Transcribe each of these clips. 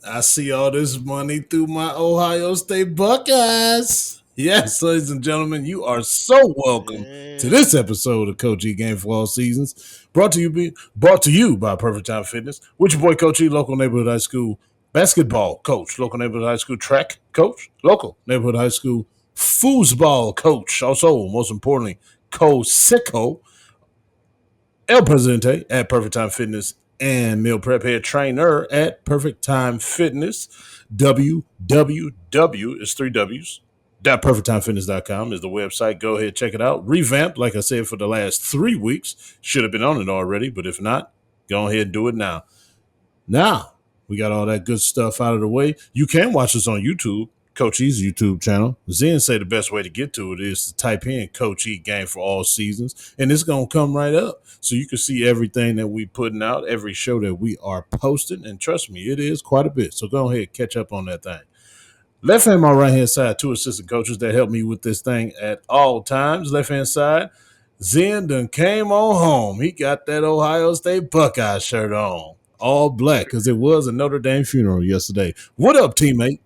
I see all this money through my Ohio State Buckeyes. Yes, ladies and gentlemen, you are so welcome to Yeah. this episode of Coach E Game for All Seasons, brought to you by Perfect Time Fitness. With your boy Coach E, local neighborhood high school basketball coach, local neighborhood high school track coach, local neighborhood high school foosball coach. Also, most importantly, Coach Sicko El Presidente at Perfect Time Fitness and meal prep head trainer at Perfect Time Fitness. www is three W's. .perfecttimefitness.com is the website. Go ahead, check it out. Revamped, like I said, for the last 3 weeks. Should have been on it already, but if not, go ahead and do it now. Now, we got all that good stuff out of the way. You can watch us on YouTube, Coach E's YouTube channel. Zen say the best way to get to it is to type in Coach E Game for All Seasons, and it's going to come right up. So you can see everything that we putting out, every show that we are posting, and trust me, it is quite a bit. So go ahead, catch up on that thing. Left hand, my right hand side, two assistant coaches that help me with this thing at all times. Left hand side, Zen done came on home. He got that Ohio State Buckeye shirt on, all black, because it was a Notre Dame funeral yesterday. What up, teammate?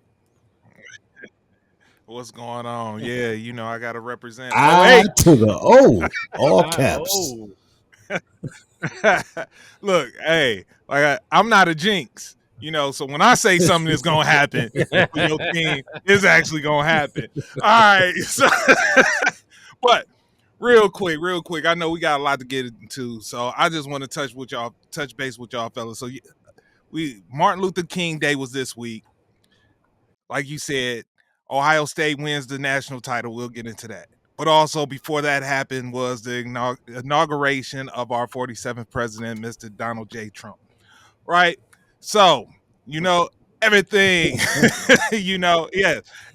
What's going on? Yeah, I got to represent. Oh, I hey. to the O, all I caps. oh. Look, hey, I'm not a jinx, so when I say something is going to happen for your team, it's actually going to happen. All right. So, but real quick, I know we got a lot to get into, so I just want to touch base with y'all fellas. So Martin Luther King Day was this week. Like you said, Ohio State wins the national title. We'll get into that. But also before that happened was the inauguration of our 47th president, Mr. Donald J. Trump. Right? So, everything,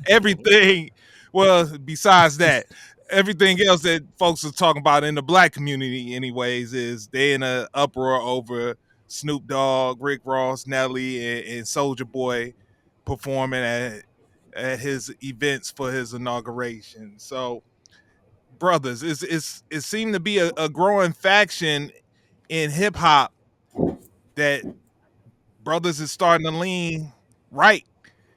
everything. Well, besides that, everything else that folks are talking about in the black community, anyways, is they in an uproar over Snoop Dogg, Rick Ross, Nelly, and Soldier Boy performing at his events for his inauguration. So, brothers, it seemed to be a growing faction in hip hop that brothers is starting to lean right.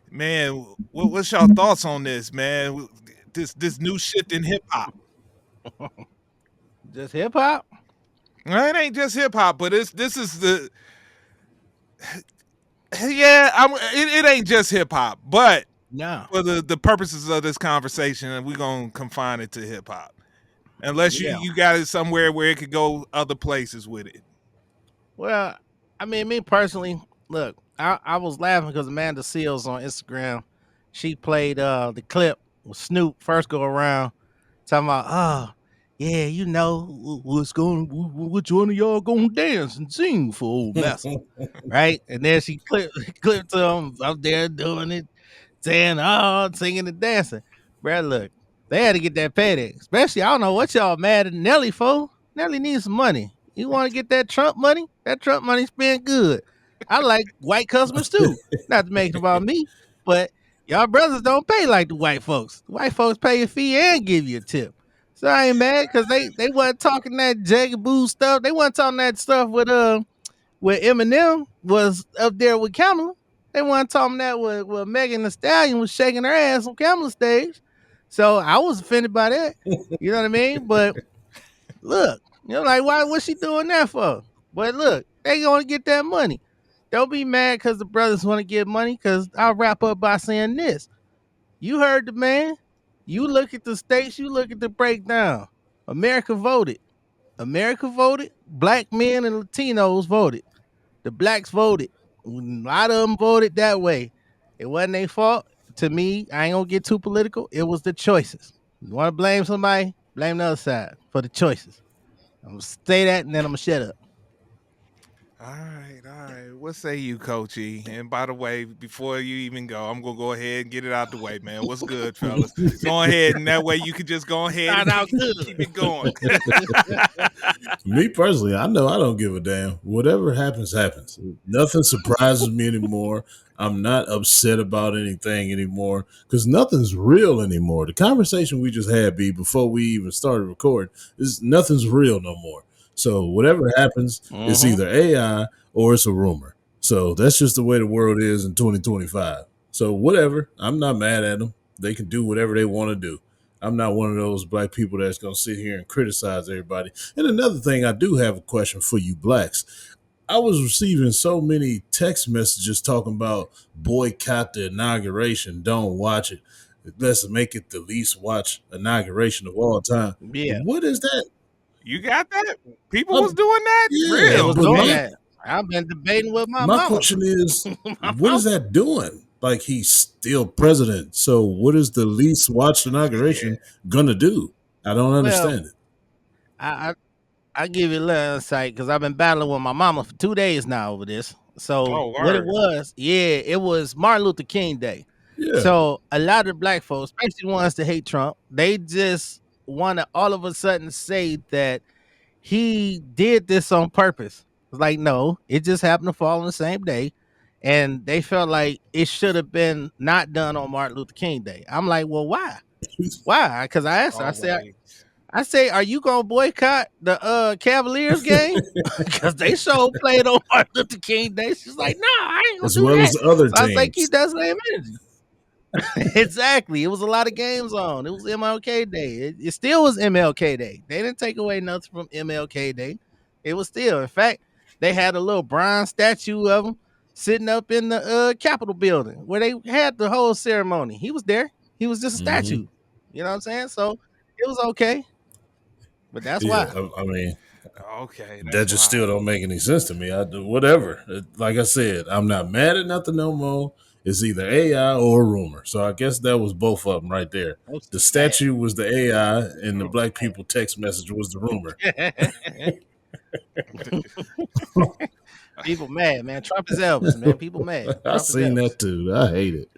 Man, what's y'all thoughts on this, man? This new shift in hip hop. Just hip hop? Well, it ain't just hip hop, but this is the yeah. It ain't just hip hop, but No. for the purposes of this conversation, we're gonna confine it to hip hop. Unless Yeah. you got it somewhere where it could go other places with it. Well, I mean, me personally, look, I was laughing because Amanda Seals on Instagram, she played the clip with Snoop first go around talking about, oh, yeah, what's going, which one of y'all gonna dance and sing for old Massa, right? And then she clipped to him up there doing it, saying, oh, singing and dancing. Bruh, look, they had to get that payday. Especially, I don't know what y'all mad at Nelly for. Nelly needs some money. You want to get that Trump money? That Trump money spent good. I like white customers too. Not to make it about me, but y'all brothers don't pay like the white folks. The white folks pay your fee and give you a tip. So I ain't mad because they wasn't talking that jagaboo stuff. They wasn't talking that stuff with Eminem was up there with Kamala. They weren't talking that with Megan Thee Stallion was shaking her ass on Kamala stage. So I was offended by that. You know what I mean? But look, like what's she doing that for? But look, they gonna get that money. Don't be mad because the brothers want to get money. Because I'll wrap up by saying this: you heard the man. You look at the states. You look at the breakdown. America voted. America voted. Black men and Latinos voted. The blacks voted. A lot of them voted that way. It wasn't their fault. To me, I ain't gonna get too political. It was the choices. You want to blame somebody? Blame the other side for the choices. I'm gonna say that and then I'm gonna shut up. All right, all right. What say you, Coachy? And by the way, before you even go, I'm gonna go ahead and get it out the way, man. What's good, fellas? Go ahead, and that way you can just go ahead Start and out keep it going. Me personally, I know I don't give a damn. Whatever happens, happens. Nothing surprises me anymore. I'm not upset about anything anymore because nothing's real anymore. The conversation we just had, B, before we even started recording, is nothing's real no more. So whatever happens, it's Mm-hmm. either AI or it's a rumor. So that's just the way the world is in 2025. So whatever, I'm not mad at them. They can do whatever they want to do. I'm not one of those black people that's going to sit here and criticize everybody. And another thing, I do have a question for you blacks. I was receiving so many text messages talking about boycott the inauguration, don't watch it. Let's make it the least watch inauguration of all time. Yeah, What is that? You got that? People was doing that? Yeah, they Real. was but doing my- that. I've been debating with my My mama. question is, My what is that doing? Like, he's still president. So what is the least watched inauguration gonna do? I don't understand it. I give you a little insight because I've been battling with my mama for 2 days now over this. So Oh, what it word. was, it was Martin Luther King Day. Yeah. So a lot of black folks, especially the ones that hate Trump, they just want to all of a sudden say that he did this on purpose. It's like, no, it just happened to fall on the same day. And they felt like it should have been not done on Martin Luther King Day. I'm like, well, why? Why? Because I asked her, Always. I say, are you gonna boycott the Cavaliers game? Because they sure played on Martin Luther King Day. She's like, no, I ain't gonna As do well that. as other So I say, teams. keep that same energy. Exactly. It was a lot of games on. It was MLK Day. It still was MLK Day. They didn't take away nothing from MLK Day. It was still. In fact, they had a little bronze statue of him sitting up in the Capitol building where they had the whole ceremony. He was there. He was just a statue. You know what I'm saying? So it was okay. But that's why. I mean, Okay. that that's just wild. still don't make any sense to me. Whatever. Like I said, I'm not mad at nothing no more. It's either AI or a rumor. So I guess that was both of them right there. The statue was the AI, and the black people text message was the rumor. People mad, man. Trump is Elvis, man. People mad. I Trump is seen Elvis. that too. I hate it.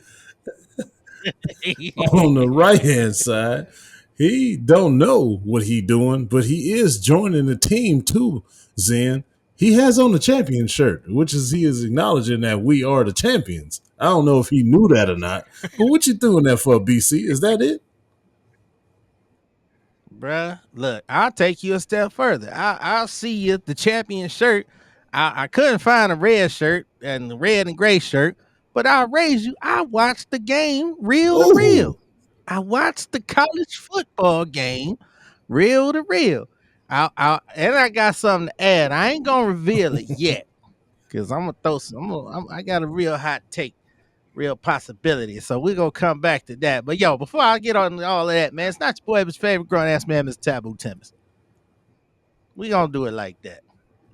On the right hand side, he don't know what he doing, but he is joining the team too, Zen. He has on the champion shirt, which is he is acknowledging that we are the champions. I don't know if he knew that or not, but what you doing that for, BC? Is that it? Bruh, look, I'll take you a step further. I'll see you the champion shirt. I couldn't find a red shirt and the red and gray shirt, but I'll raise you. I watched the game real to real. I watched the college football game real to real. And I got something to add. I ain't gonna reveal it yet because I'm gonna throw some. I got a real hot take, real possibility. So we're gonna come back to that. But yo, before I get on all of that, man, it's not your boy, his favorite grown ass man, Mr. Taboo Timmons. We gonna do it like that.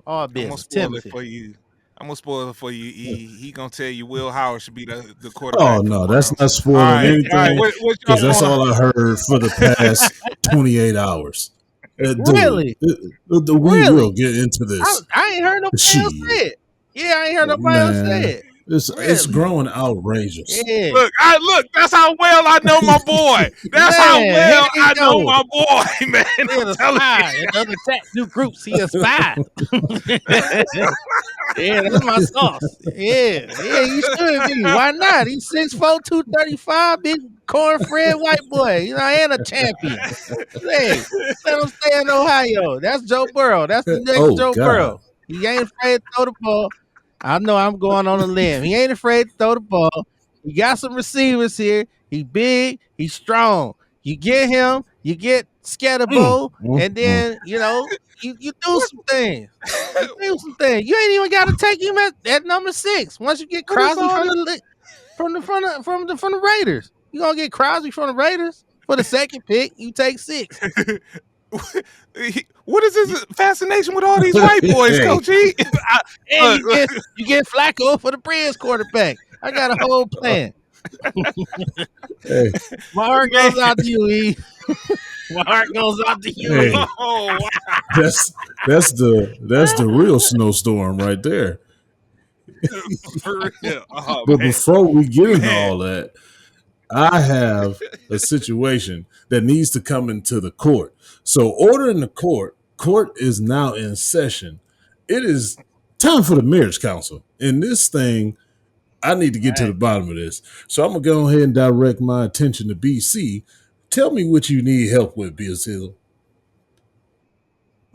All I'm gonna business. spoil Timothy. it for you. I'm gonna spoil it for you. He gonna tell you Will Howard should be the quarterback. Oh for no, the that's Browns. not spoiling All right, anything. all right. What Because y'all that's wanna- all I heard for the past 28 hours. Dude, Really? we Really? will get into this. I ain't heard nobody else Shit. say it. Yeah, I ain't heard nobody else Man. say it. It's Really? growing outrageous. Yeah. Look. That's how well I know my boy. That's how Man, well here you I know go. my boy, man. He I'm a telling spy. you. In other tattoo groups, he a spy. Yeah, that's my sauce. Yeah, he should be. Why not? He's 6'4", 235, big cornbread white boy. You know, and a champion. Hey, let him stay in Ohio. That's Joe Burrow. That's the next Oh, Joe God. Burrow. He ain't afraid to throw the ball. I know I'm going on a limb. He ain't afraid to throw the ball. He got some receivers here. He big. He's strong. You get him. You get Scatterbo, and then you know you do some things. You do some things. You ain't even got to take him at number 6. Once you get What is Crosby all from the Raiders, you gonna get Crosby from the Raiders for the second pick. You take 6. What is this fascination with all these white boys, Hey. Coach E? And Look, you get Flacco for the Bears quarterback. I got a whole plan. Hey, My heart goes out to you, E. My heart goes out to you. Hey. E. oh, wow. that's the real snowstorm right there. For real. Oh, But man. before we get into Man. all that, I have a situation that needs to come into the court. So, order in the court. Court is now in session. It is time for the marriage council. In this thing, I need to get to the bottom of this. So, I'm going to go ahead and direct my attention to BC. Tell me what you need help with, BC.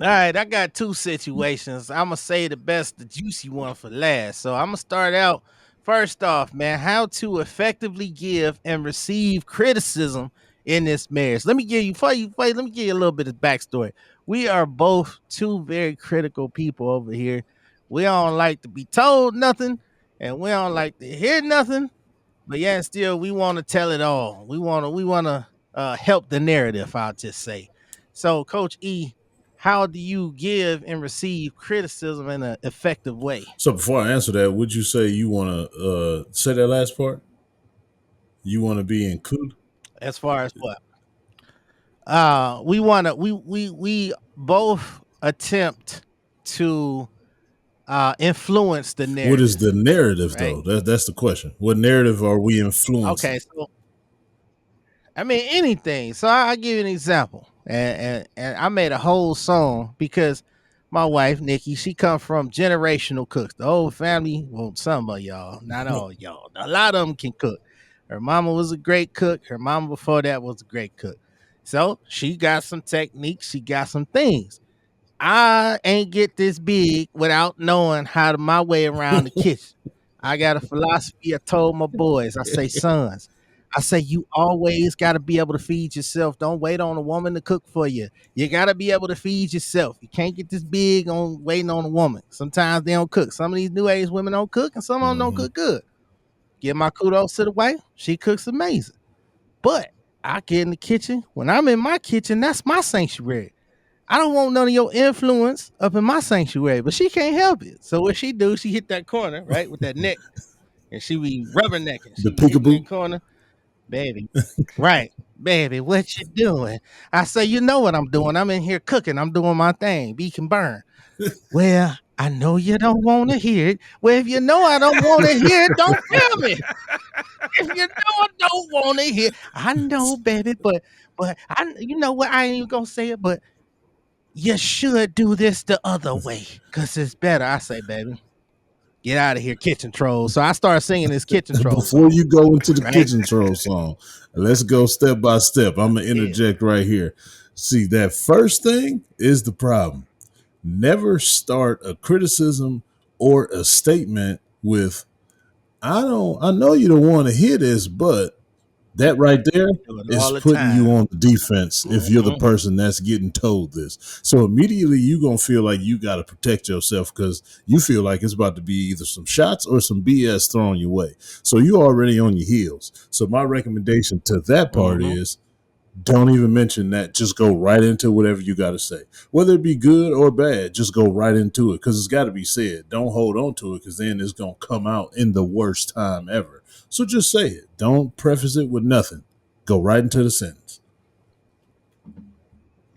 All right, I got two situations. I'm gonna say the juicy one for last. So I'm gonna start out first off, man. How to effectively give and receive criticism in this marriage. Let me give you, let me give you a little bit of backstory. We are both two very critical people over here. We don't like to be told nothing, and we don't like to hear nothing. But yeah, still, we want to tell it all. We want to help the narrative. I'll just say. So, Coach E, how do you give and receive criticism in an effective way? So before I answer that, would you say you want to say that last part? You want to be included? As far as what? We both attempt to influence the What is narrative, the narrative, right? though? That's the question. What narrative are we influencing? Okay, so I mean anything. So I'll give you an example. And I made a whole song because my wife, Nikki, she come from generational cooks. The whole family, well, some of y'all, not all y'all. A lot of them can cook. Her mama was a great cook. Her mama before that was a great cook. So she got some techniques, she got some things. I ain't get this big without knowing how to my way around the kitchen. I got a philosophy I told my boys. I say, sons, I say, you always got to be able to feed yourself. Don't wait on a woman to cook for you. You got to be able to feed yourself. You can't get this big on waiting on a woman. Sometimes they don't cook. Some of these new age women don't cook, and some of them don't cook good. Give my kudos to the wife. She cooks amazing. But I get in the kitchen. When I'm in my kitchen, that's my sanctuary. I don't want none of your influence up in my sanctuary, but she can't help it. So what she do, she hit that corner, right, with that neck, and she be rubbernecking. The She be hitting that peekaboo? corner, baby. Right, baby, what you doing? I say, you know what I'm doing. I'm in here cooking. I'm doing my thing. Beat can burn. Well, I know you don't want to hear it. Well, if you know I don't want to hear it, don't tell me. If you know I don't want to hear, I know, baby, but you know what? I ain't even gonna say it, but you should do this the other way because it's better. I say, baby, get out of here, kitchen troll. So I started singing this kitchen troll Before song, you go into the right? kitchen troll song, let's go step by step. I'm going to Yeah. interject right here. See, that first thing is the problem. Never start a criticism or a statement with, I know you don't want to hear this, but that right there Do it is all the putting you time. on the defense if you're the person that's getting told this. So immediately you're going to feel like you got to protect yourself because you feel like it's about to be either some shots or some BS thrown your way. So you're already on your heels. So my recommendation to that part is don't even mention that. Just go right into whatever you got to say. Whether it be good or bad, just go right into it because it's got to be said. Don't hold on to it because then it's going to come out in the worst time ever. So just say it. Don't preface it with nothing. Go right into the sentence.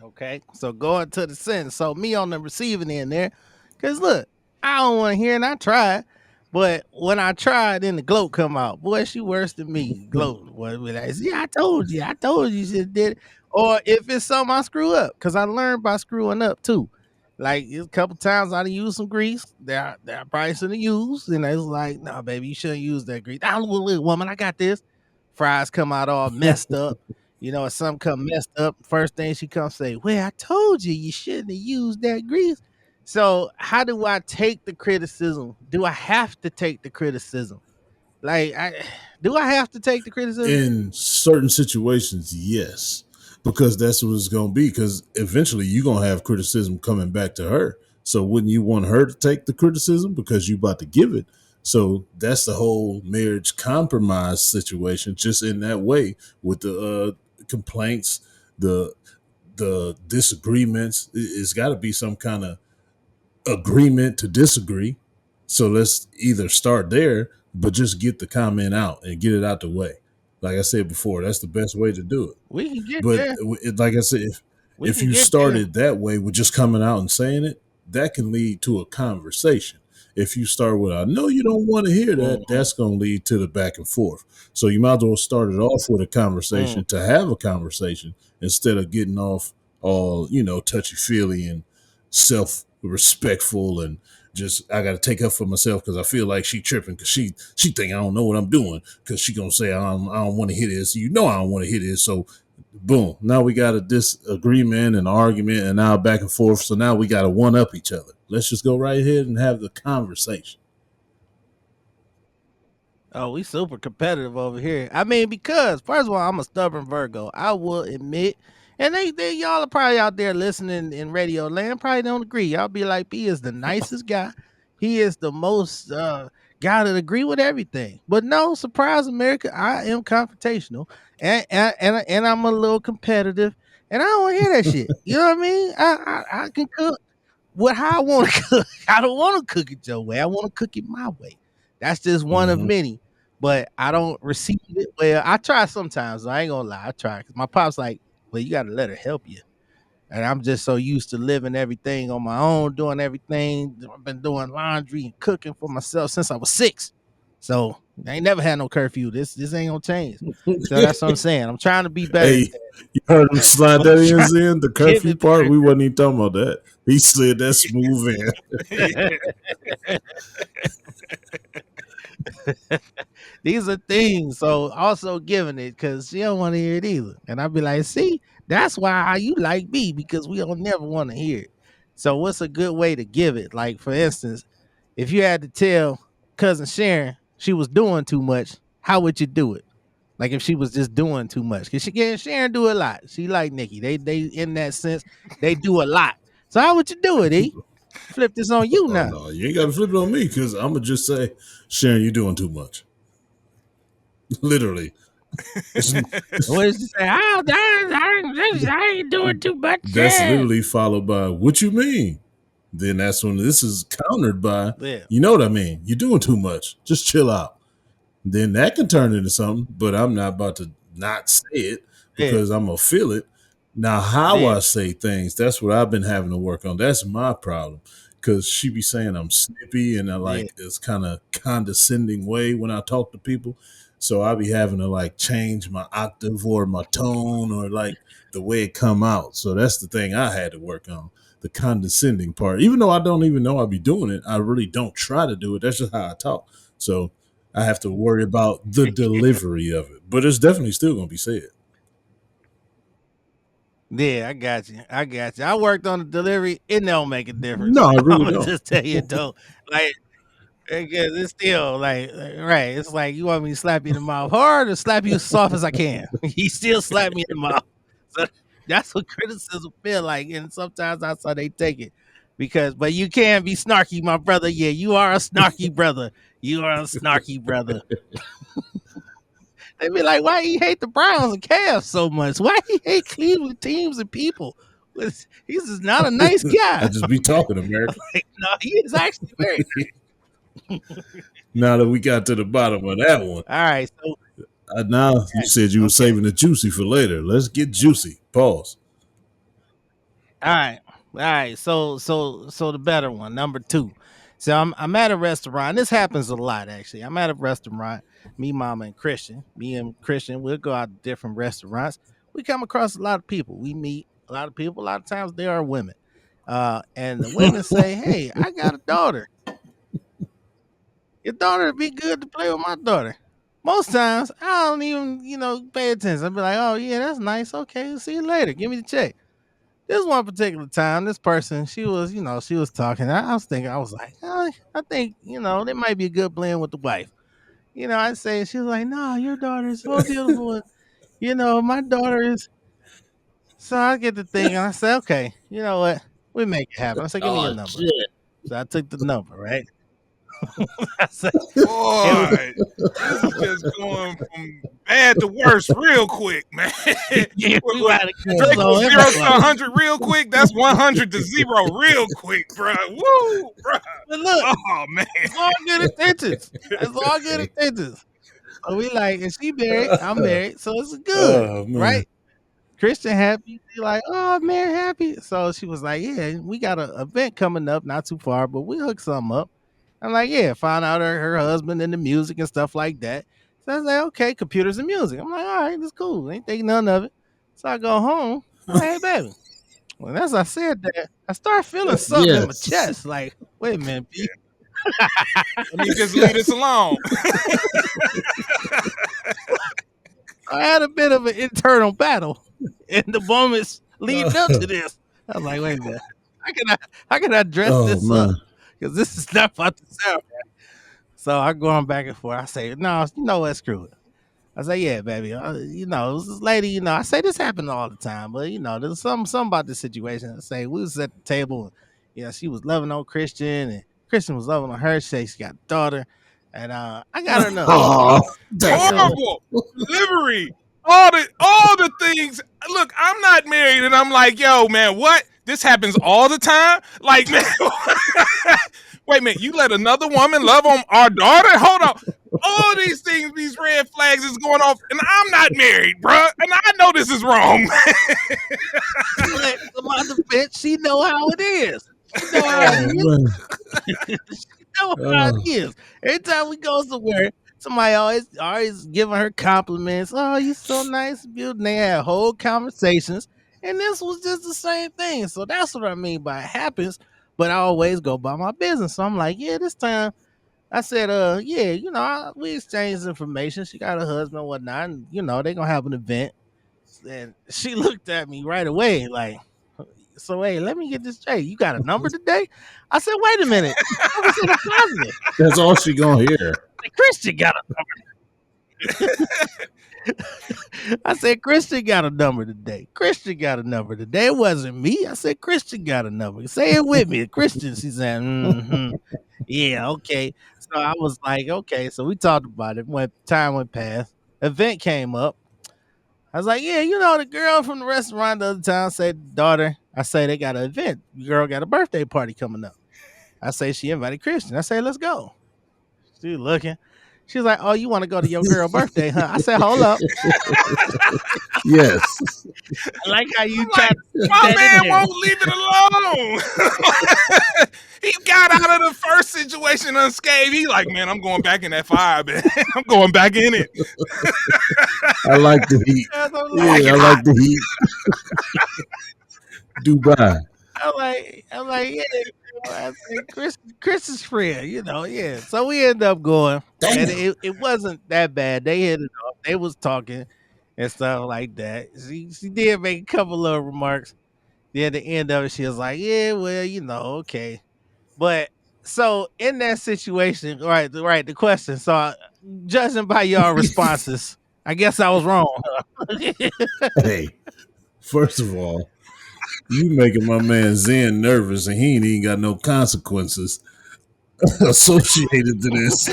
Okay, so going to the sentence. So me on the receiving end there, because look, I don't want to hear, and I tried, but when I tried, then the gloat come out. Boy, she worse than me. Gloat. Boy, be like, see, I told you you should have did it. Or if it's something I screw up, because I learned by screwing up too. Like a couple times I done used some grease that I probably shouldn't have used, and they was like, "No, baby, you shouldn't use that grease." I don't look, woman, I got this. Fries come out all messed up. You know, if something come messed up, first thing she comes say, "Well, I told you you shouldn't have used that grease." So, how do I take the criticism? Do I have to take the criticism? Like, do I have to take the criticism? In certain situations, yes, because that's what it's going to be. Because eventually, you're going to have criticism coming back to her. So, wouldn't you want her to take the criticism because you about to give it? So that's the whole marriage compromise situation. Just in that way, with the complaints, the disagreements, it's got to be some kind of agreement to disagree. So let's either start there, but just get the comment out and get it out the way. Like I said before, that's the best way to do it. We can get But there. like I said, We if can you get there. started that way with just coming out and saying it, that can lead to a conversation. If you start with, I know you don't want to hear that, that's going to lead to the back and forth. So you might as well start it off with a conversation to have a conversation instead of getting off all, touchy feely and self respectful and just I got to take up for myself because I feel like she tripping because she think I don't know what I'm doing because she gonna say I don't want to hear this. You know I don't want to hear this. So Boom. Now we got a disagreement and argument and now back and forth. So now we got to one up each other. Let's just go right ahead and have the conversation. Oh, we super competitive over here. I mean, because first of all, I'm a stubborn Virgo. I will admit, and they y'all are probably out there listening in radio land. Probably don't agree. Y'all be like, he is the nicest guy. He is the most guy that agree with everything. But no, surprise, America, I am confrontational, and I'm a little competitive, and I don't hear that shit. You know what I mean? I can cook how I want to cook. I don't want to cook it your way. I want to cook it my way. That's just one of Mhm. many. But I don't receive it. Well, I try sometimes. I ain't gonna lie. I try because my pop's like, well, you gotta let her help you. And I'm just so used to living everything on my own, doing everything. I've been doing laundry and cooking for myself since I was 6. So I ain't never had no curfew. This ain't gonna change. So that's what I'm saying. I'm trying to be better. Hey, you heard him slide that in the Give curfew it part. better. We wasn't even talking about that. He slid that smooth in. These are things. So also giving it because she don't want to hear it either. And I'd be like, see, that's why you like me because we don't never want to hear it. So what's a good way to give it? Like for instance, if you had to tell cousin Sharon she was doing too much, how would you do it? Like if she was just doing too much, because Sharon do a lot. She like Nikki. They in that sense they do a lot. So how would you do it? E? Flip this on you Oh now. no, you ain't got to flip it on me because I'm gonna just say, Sharon, you're doing too much. Literally. What did you say? Oh, I ain't doing too much. That's literally followed by what you mean. Then that's when this is countered by, Yeah. you know what I mean? You're doing too much. Just chill out. Then that can turn into something, but I'm not about to not say it because I'm gonna feel it. Now, how Yeah. I say things, that's what I've been having to work on. That's my problem. Cause she be saying I'm snippy and I like it's kind of condescending way when I talk to people. So I be having to like change my octave or my tone or like the way it come out. So that's the thing I had to work on. The condescending part. Even though I don't even know I be doing it, I really don't try to do it. That's just how I talk. So I have to worry about the delivery of it. But it's definitely still gonna be said. Yeah, I got you. I worked on the delivery. It don't make a difference. No, I really I'm gonna don't. just tell you, it don't. Like, because it's still like, right. It's like you want me to slap you in the mouth hard or slap you as soft as I can. He still slap me in the mouth. So that's what criticism feel like, and sometimes that's how they take it. But you can be snarky, my brother. Yeah, you are a snarky brother. You are a snarky brother. They be like, why he hate the Browns and Cavs so much? Why he hate Cleveland teams and people? He's just not a nice guy. I just be talking, America. Like, no, he is actually very nice. Now that we got to the bottom of that one. All right, so now you said you were saving the juicy for later. Let's get juicy. Pause. all right. So the better one, number 2. So I'm at a restaurant. This happens a lot actually. I'm at a restaurant. Me, Mama, and Christian. Me and Christian, we'll go out to different restaurants. We come across a lot of people. We meet a lot of people. A lot of times they are women. And the women say, hey, I got a daughter. Your daughter would be good to play with my daughter. Most times I don't even, pay attention. I'll be like, oh yeah, that's nice. Okay, see you later. Give me the check. This one particular time, this person, she was talking. I was thinking, I was like, oh, I think, there might be a good blend with the wife. I say, she was like, no, your daughter is so beautiful. My daughter is. So I get the thing, and I say, okay, you know what? We make it happen. I said, give me your number. Shit. So I took the number, right? I said, Boy, this is just going from bad to worse real quick, man. yeah, we gotta go. Drake So was 0 to everybody- 100 real quick. That's 100 to 0 real quick, bro. Woo, bro. But look, Oh man, it's all good intentions. It's all good intentions. So we like, and she married, I'm married, so it's good, Oh, man. right? Christian happy, she like, oh man, happy. So she was like, yeah, we got an event coming up, not too far, but we hook something up. I'm like, yeah, find out her husband and the music and stuff like that. So I was like, okay, computers and music. I'm like, all right, that's cool. Ain't think none of it. So I go home. I'm like, hey, baby. Well, as I said that, I start feeling something in my Yes. chest. Like, wait a minute, B. let me just leave this alone. I had a bit of an internal battle. in the moments leading up to this. I was like, wait a minute. How can I dress this up? Because this is not about to sound right. So I'm going back and forth. I say, no, you know what? Screw it. I say, yeah, baby. This lady, I say this happened all the time, but there's something about this situation. I say we was at the table, and, she was loving on Christian, and Christian was loving on her. She got a daughter, and I got her number. Horrible delivery. All the things. Look, I'm not married, and I'm like, yo, man, what? This happens all the time. Like, man, wait a minute, you let another woman love on our daughter? Hold on. All these things, these red flags is going off, and I'm not married, bruh, and I know this is wrong. But my defense, she know how it is. She know how it is. She know how it is. Every time we go somewhere, somebody always giving her compliments. Oh, you're so nice, beautiful. And they had whole conversations, and this was just the same thing. So that's what I mean by it happens. But I always go by my business. So I'm like, yeah, this time. I said, we exchanged information. She got a husband and whatnot, and they gonna have an event. And she looked at me right away, like, so hey, let me get this straight. You got a number today? I said, wait a minute. I was in a positive. That's all she gonna hear. Christian got a number. I said, Christian got a number today. Christian got a number today. It wasn't me. I said, Christian got a number. Say it with me. Christian, she said, yeah, okay. So I was like, okay. So we talked about it. When time went past, event came up. I was like, yeah, the girl from the restaurant the other time said, daughter, I say they got an event. The girl got a birthday party coming up. I say she invited Christian. I say, let's go. She looking. She was like, oh, you want to go to your girl's birthday, huh? I said, hold up. Yes. I like how you try to my man won't leave it alone. He got out of the first situation unscathed. He like, man, I'm going back in that fire, man. I'm going back in it. I like the heat. I like the heat. Dubai. I'm like, yeah. I said, Chris is friend, yeah. So we ended up going. Damn. And it wasn't that bad. They hit it off. They was talking and stuff like that. She did make a couple of remarks. Then at the end of it, she was like, yeah, well, okay. But so in that situation, right, the question. So judging by y'all responses, I guess I was wrong. Hey, first of all, you making my man Zen nervous, and he ain't even got no consequences associated to this.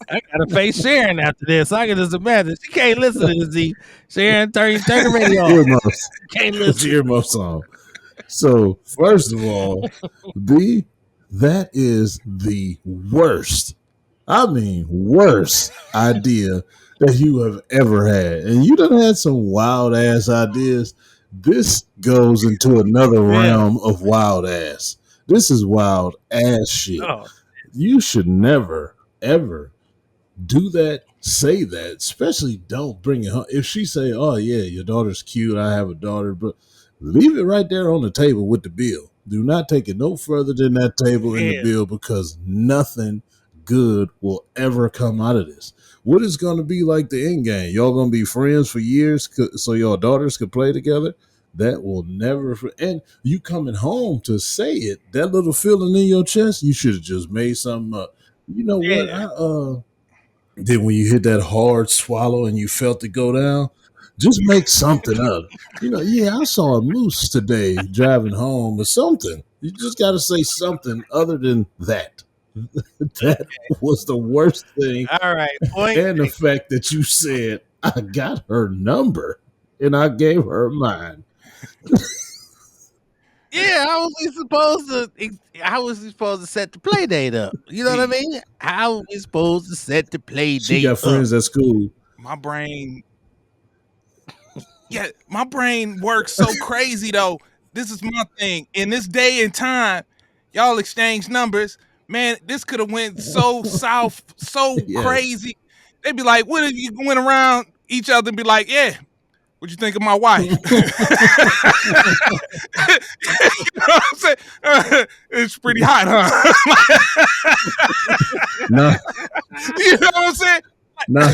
I gotta face Sharon after this. I can just imagine she can't listen to this. Z. Sharon, turn the radio off. Earmuffs. Can't Put listen. your earmuffs on. So first of all, that is the worst. I mean, worst idea that you have ever had. And you done had some wild ass ideas. This goes into another realm of wild ass. This is wild ass shit. Oh. You should never, ever do that, say that, especially don't bring it home. If she say, oh yeah, your daughter's cute, I have a daughter, but leave it right there on the table with the bill. Do not take it no further than that table in the bill, because nothing good will ever come out of this. What is going to be like the end game? Y'all going to be friends for years so your daughters could play together? That will never. And you coming home to say it, that little feeling in your chest, you should have just made something up. You know what? Then when you hit that hard swallow and you felt it go down, just make something up. I saw a moose today driving home or something. You just got to say something other than that. That was the worst thing. All right. And the fact that you said, I got her number and I gave her mine. Yeah, how was we supposed to set the play date up? You know what I mean? How are we supposed to set the play date up? She got friends at school. My brain works so crazy though. This is my thing. In this day and time, y'all exchange numbers. Man, this could have went so south, so crazy. They'd be like, what if you went around each other and be like, yeah, what you think of my wife? You know what I'm saying? It's pretty hot, huh? No. You know what I'm saying? Nah,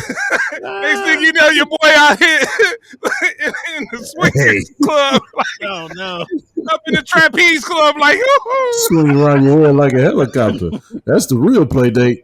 Next thing you know, your boy out here in the swingers club, Oh no. up in the trapeze club, like, swing around your head like a helicopter. That's the real play date.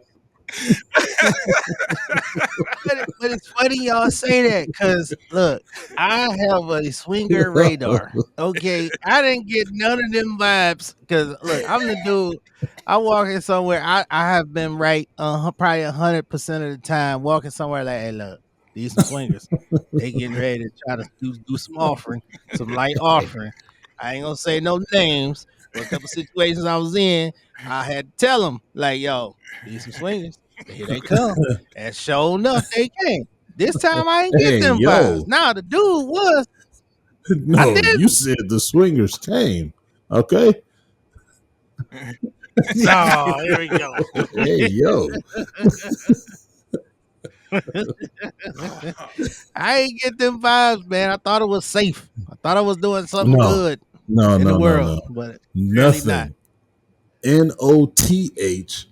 But it's funny y'all say that because look, I have a swinger radar. Okay, I didn't get none of them vibes because look, I'm the dude. I walk in somewhere. I have been right, probably 100% of the time walking somewhere like, hey, look, these some swingers. They getting ready to try to do some offering, some light offering. I ain't gonna say no names, but a couple situations I was in, I had to tell them like, yo, these some swingers. Here they come. And sure enough, they came. This time I ain't Hey, get them yo. vibes. Now the dude was I No, didn't. you said the swingers came. Okay. Oh, here we go. Hey, yo. I ain't get them vibes, man. I thought it was safe. I thought I was doing something No. good No, in no, the no, world, no. but really not. Nothing. NOTHING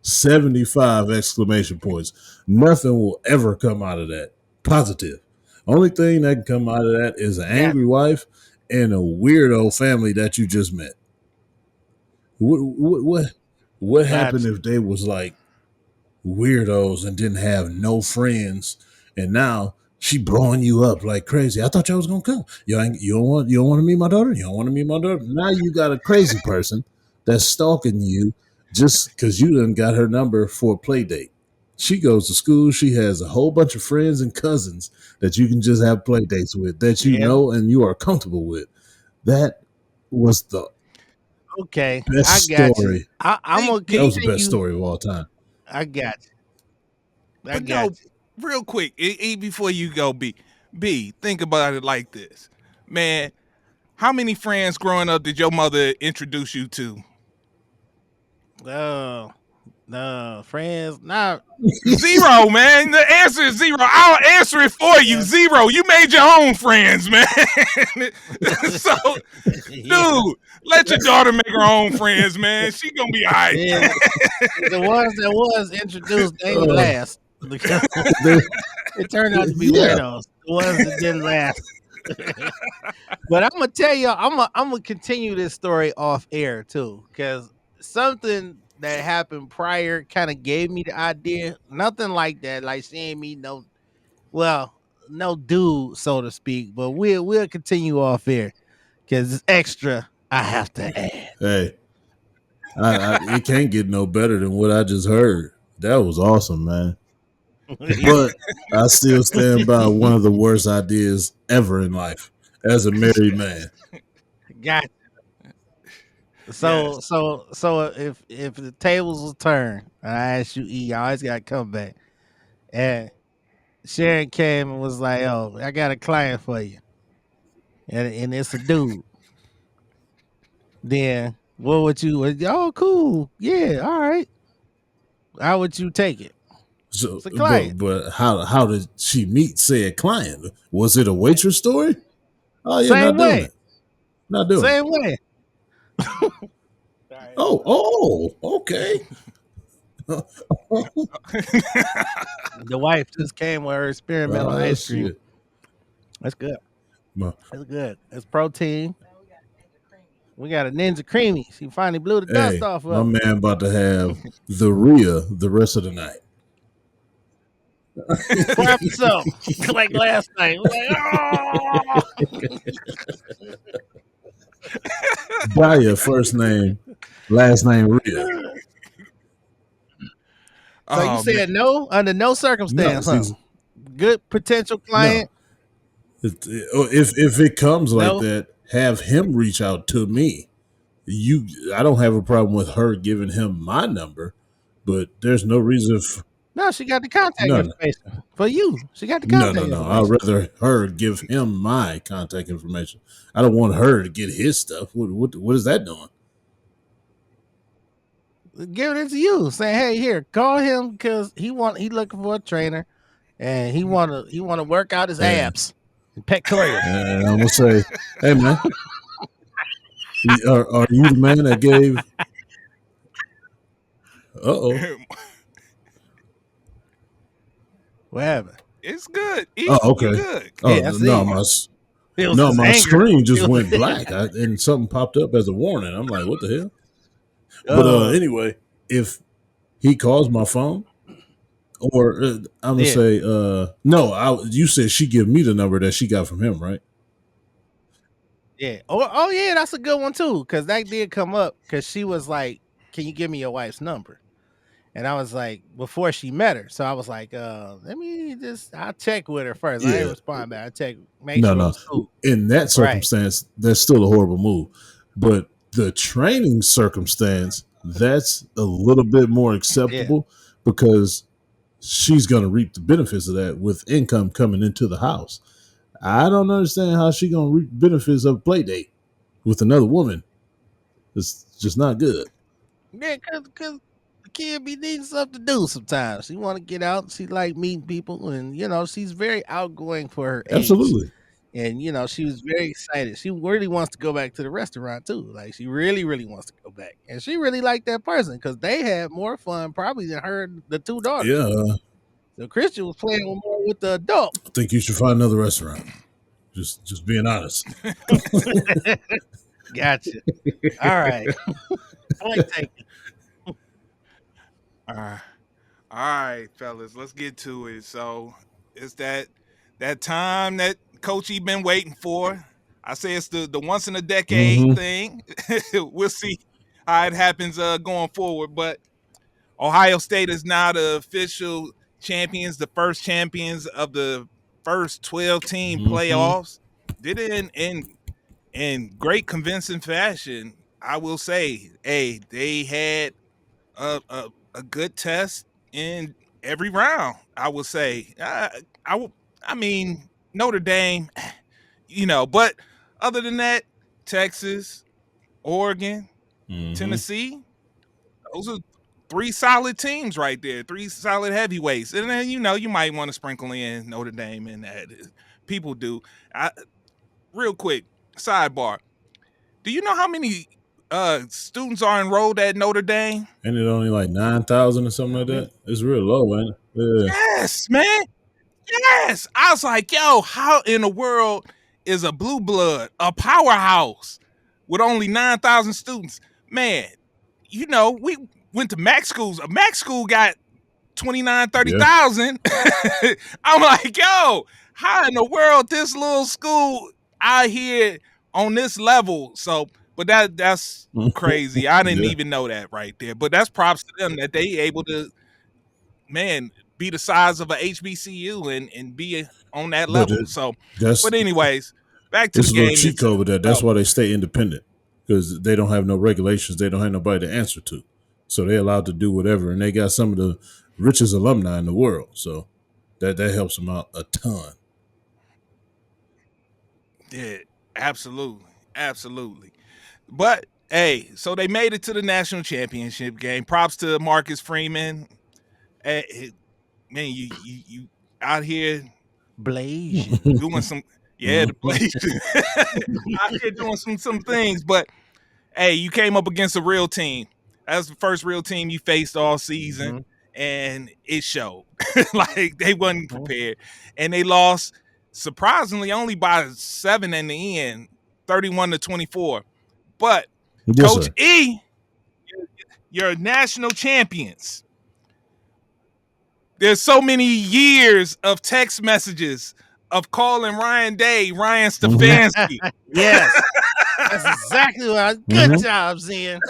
75 exclamation points. Nothing will ever come out of that. Positive. Only thing that can come out of that is an angry wife and a weirdo family that you just met. What happened Gotcha. if they was like weirdos and didn't have no friends, and now she blowing you up like crazy? I thought y'all was gonna come. You don't want to meet my daughter. You don't want to meet my daughter. Now you got a crazy person that's stalking you just because you done got her number for a play date. She goes to school. She has a whole bunch of friends and cousins that you can just have play dates with that you Yeah. know and you are comfortable with. That was the Okay, best I got you. story. I'm gonna That was the best continue. story of all time. I got you. I but got no, real quick, before you go, B, think about it like this, man. How many friends growing up did your mother introduce you to? you. No, friends, not. Zero, man. The answer is zero. I'll answer it for you. Zero. You made your own friends, man. So, Yeah. dude, let your daughter make her own friends, man. She gonna be all right. Yeah, the ones that was introduced, they ain't last. It turned out to be Yeah. weirdos. The ones that didn't last. But I'm gonna tell y'all, I'm gonna continue this story off air too, because something that happened prior kind of gave me the idea. Nothing like that, like seeing me no dude, so to speak. But we'll continue off air because it's extra. I have to add. Hey, it can't get no better than what I just heard. That was awesome, man. But I still stand by one of the worst ideas ever in life as a married man. Got so if the tables will turn, I ask you, E, you always gotta come back. And Sharon came and was like, "Oh, I got a client for you," and it's a dude. Then what would you? Oh, cool, yeah, all right. How would you take it? So, It's a client. but how did she meet said client? Was it a waitress story? Oh yeah, Same not doing way. it. Not doing it. Same way. Oh, okay. The wife just came with her experimental Oh, ice cream. shit. That's good. My, That's good. It's protein. We got a Ninja Creamy. She finally blew the dust hey, off my of it. man about to have the Rhea the rest of the night. Clap yourself like last night. Like, oh! Daya, first name, last name Rhea. So you said no under no circumstance, No, huh? Good potential client. If it comes like No. that, have him reach out to me. I don't have a problem with her giving him my number, but there's no reason. No, she got the contact No. information for you. She got the No, contact no. information. I'd rather her give him my contact information. I don't want her to get his stuff. What is that doing? Giving it to you, saying, "Hey, here, call him because he looking for a trainer, and he wanna work out his abs and pectorals." And I'm gonna say, hey man, are you the man that gave? Uh-oh. What happened? It's good. Oh, You okay. good. Oh Yeah, I no, see. It was his my anger. screen just It was- went black, and something popped up as a warning. I'm like, what the hell? But Oh, anyway, if he calls my phone, or I'm gonna Yeah. say, no, you said she give me the number that she got from him, right? yeah. Oh, yeah, that's a good one too. Cause that did come up. Cause she was like, "Can you give me your wife's number?" And I was like, before she met her. So I was like, I'll check with her first. I ain't Yeah. respond back. I check, make No, sure it no. was cool. In that Right. circumstance, that's still a horrible move. But the training circumstance, that's a little bit more acceptable because she's going to reap the benefits of that with income coming into the house. I don't understand how she going to reap benefits of a play date with another woman. It's just not good. Yeah, cause the kid be needing something to do sometimes. She want to get out. She like meeting people, and she's very outgoing for her age. Absolutely. And she was very excited. She really wants to go back to the restaurant too. Like she really, really wants to go back, and she really liked that person because they had more fun probably than her the two daughters. Yeah, So Christian was playing more with the adult. I think you should find another restaurant. Just being honest. Gotcha. All right. Point taken. All right, fellas, let's get to it. So it's that time that Coach E been waiting for. I say it's the once in a decade thing. We'll see how it happens going forward. But Ohio State is now the official champions, the first champions of the first 12-team playoffs. Did it in great convincing fashion. I will say, hey, they had a good test in every round. I would say. I mean, Notre Dame, but other than that, Texas, Oregon, Tennessee, those are three solid teams right there, three solid heavyweights. And then, you might want to sprinkle in Notre Dame in that. People do. Real quick, sidebar. Do you know how many students are enrolled at Notre Dame? Ain't it only like 9,000 or something like that? It's real low, ain't it? Yeah. Yes, man. Yes. I was like, yo, how in the world is a blue blood, a powerhouse with only 9,000 students? Man, we went to MAC schools. A MAC school got 29, 30,000. Yeah. I'm like, yo, how in the world this little school out here on this level? So, but that's crazy. I didn't even know that right there. But that's props to them that they able to, man, be the size of a HBCU and be on that level. But anyways, back to the game. It's a little cheat code with that. That's why they stay independent, because they don't have no regulations. They don't have nobody to answer to. So they're allowed to do whatever. And they got some of the richest alumni in the world. So that helps them out a ton. Yeah, absolutely. Absolutely. But hey, so they made it to the national championship game. Props to Marcus Freeman. Hey, man, you out here blazing, doing some the blazing out here doing some things. But hey, you came up against a real team. That's the first real team you faced all season, and it showed. Like they wasn't prepared, and they lost surprisingly only by 7 in the end, 31-24. But Coach E, you're national champions. There's so many years of text messages of calling Ryan Day, Ryan Stefanski. Yes, that's exactly what good job, Zen.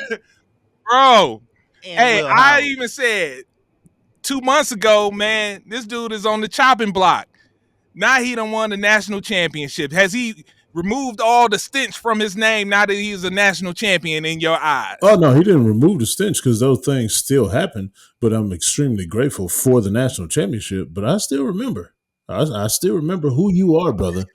Bro, hey, I even said 2 months ago, man, this dude is on the chopping block. Now he done won the national championship. Has he removed all the stench from his name now that he is a national champion in your eyes? Oh, no, he didn't remove the stench because those things still happen. But I'm extremely grateful for the national championship. But I still remember. I still remember who you are, brother.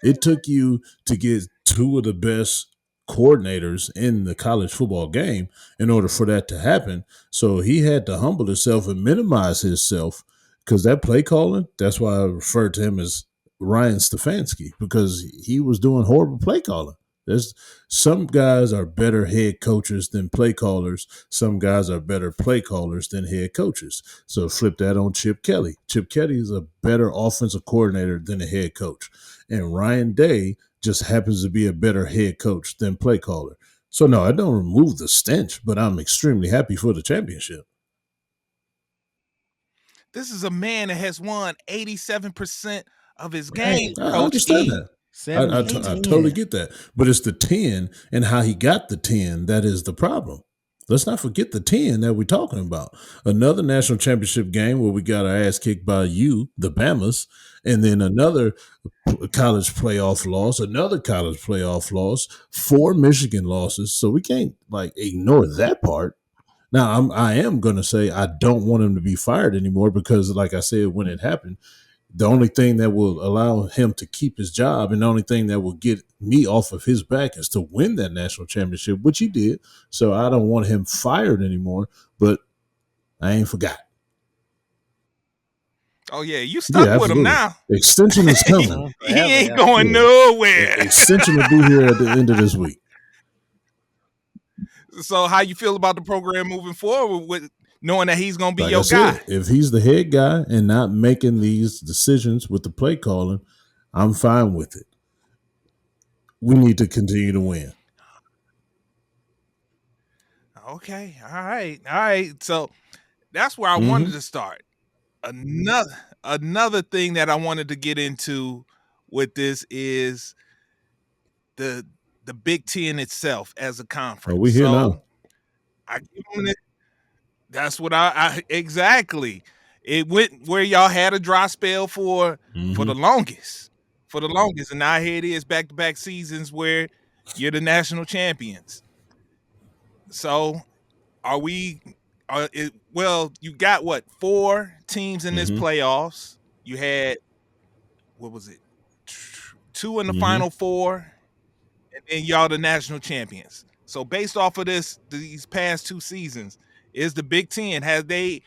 It took you to get two of the best coordinators in the college football game in order for that to happen. So he had to humble himself and minimize himself, because that play calling, that's why I referred to him as Ryan Stefanski, because he was doing horrible play calling. There's some guys are better head coaches than play callers. Some guys are better play callers than head coaches. So flip that on Chip Kelly. Chip Kelly is a better offensive coordinator than a head coach. And Ryan Day just happens to be a better head coach than play caller. So no, I don't remove the stench, but I'm extremely happy for the championship. This is a man that has won 87% of his games, I Coach understand E. that. I 17. totally get that. But it's the 10 and how he got the 10 that is the problem. Let's not forget the 10 that we're talking about. Another national championship game where we got our ass kicked by you, the Bamas, and then another college playoff loss, another college playoff loss, 4 Michigan losses. So we can't like ignore that part. Now I am going to say I don't want him to be fired anymore because, like I said, when it happened, the only thing that will allow him to keep his job and the only thing that will get me off of his back is to win that national championship, which he did. So I don't want him fired anymore, but I ain't forgot. Oh, yeah, you stuck with him now. Extension is coming. He ain't going nowhere. Extension will be here at the end of this week. So how you feel about the program moving forward with knowing that he's going to be Like your I said, guy? if he's the head guy and not making these decisions with the play calling, I'm fine with it. We need to continue to win. Okay. All right. So that's where I wanted to start. Another thing that I wanted to get into with this is the Big Ten itself as a conference. Oh, we here now. I give them it. That's what I exactly. It went where y'all had a dry spell for the longest. For the longest. And now here it is, back-to-back seasons where you're the national champions. So are we well, you got what, 4 teams in this playoffs. You had, what was it, 2 in the Final Four, and then y'all the national champions. So based off of these past 2 seasons, is the Big Ten, have they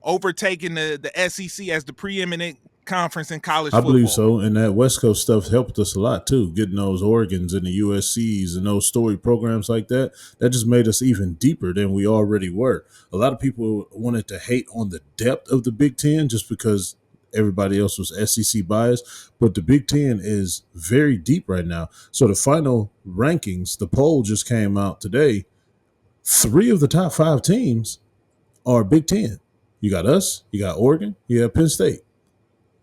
overtaken the SEC as the preeminent conference in college football? I believe so, and that West Coast stuff helped us a lot too. Getting those Oregons and the USCs and those story programs like that just made us even deeper than we already were. A lot of people wanted to hate on the depth of the Big Ten just because everybody else was SEC biased, but the Big Ten is very deep right now. So the final rankings, the poll just came out today. 3 of the top 5 teams are Big Ten. You got us, you got Oregon, you got Penn State.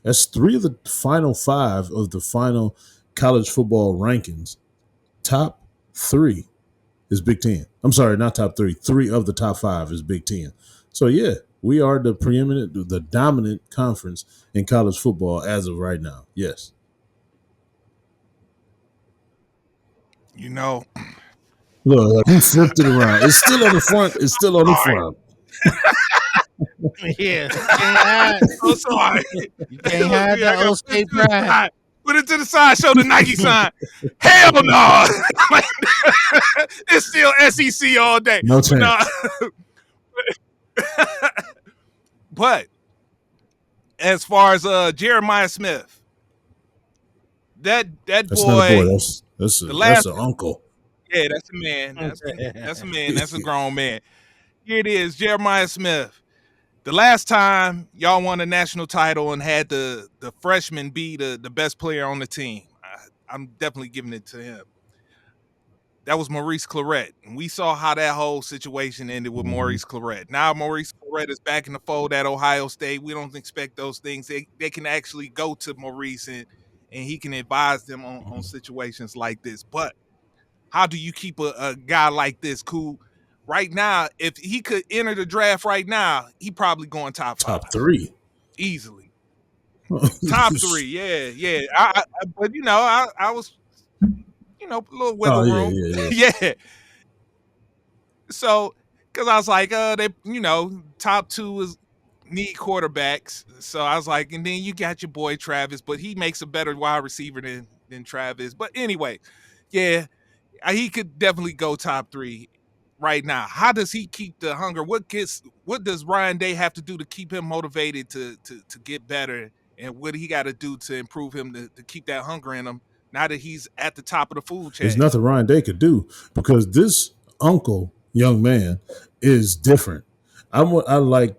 That's 3 of the final 5 of the final college football rankings. Top 3 is Big Ten. I'm sorry, not top 3. 3 of the top 5 is Big Ten. So, yeah, we are the preeminent, the dominant conference in college football as of right now. Yes. You know. Look, he flipped it around. It's still on the front. It's still on the front. Yeah. I'm sorry. You can't hide that old state pride. Put it to the side, show the Nike sign. Hell no. It's still SEC all day. No chance. But as far as Jeremiah Smith, that's boy. Not a boy. That's an uncle. Yeah, that's a man. That's a man. That's a grown man. Here it is, Jeremiah Smith. The last time y'all won a national title and had the freshman be the best player on the team, I'm definitely giving it to him. That was Maurice Clarett. And we saw how that whole situation ended with Maurice Clarett. Now Maurice Clarett is back in the fold at Ohio State. We don't expect those things. They can actually go to Maurice and he can advise them on situations like this. But how do you keep a guy like this who right now, if he could enter the draft right now, he probably going top 5. Top 3. Easily. Top 3, yeah. But, I was, a little wiggle room. Yeah. So, because I was like, they, top 2 is need quarterbacks. So I was like, and then you got your boy Travis, but he makes a better wide receiver than Travis. But anyway, yeah, he could definitely go top 3 right now. How does he keep the hunger? What does Ryan Day have to do to keep him motivated to get better? And what he got to do to improve him to keep that hunger in him now that he's at the top of the food chain. There's nothing Ryan Day could do because this uncle, young man, is different. I like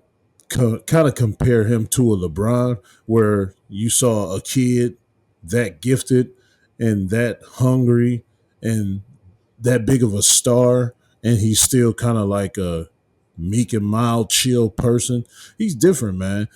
kind of compare him to a LeBron, where you saw a kid that gifted and that hungry and that big of a star, and he's still kind of like a meek and mild, chill person. He's different, man.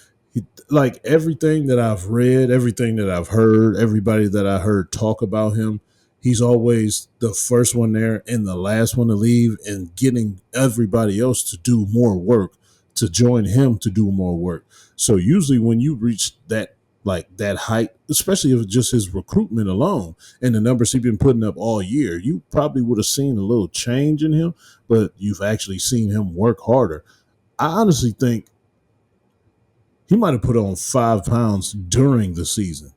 Like everything that I've read, everything that I've heard, everybody that I heard talk about him, he's always the first one there and the last one to leave, and getting everybody else to do more work, to join him to do more work. So usually when you reach that height, especially if it's just his recruitment alone and the numbers he's been putting up all year, you probably would have seen a little change in him, but you've actually seen him work harder. I honestly think he might have put on 5 pounds during the season.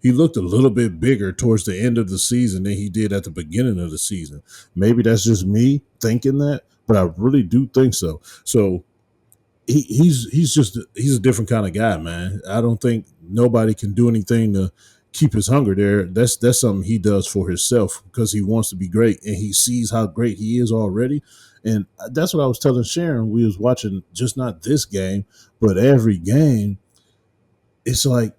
He looked a little bit bigger towards the end of the season than he did at the beginning of the season. Maybe that's just me thinking that, but I really do think so. So he's a different kind of guy, man. I don't think nobody can do anything to keep his hunger there. That's something he does for himself because he wants to be great and he sees how great he is already. And that's what I was telling Sharon. We was watching just not this game, but every game. It's like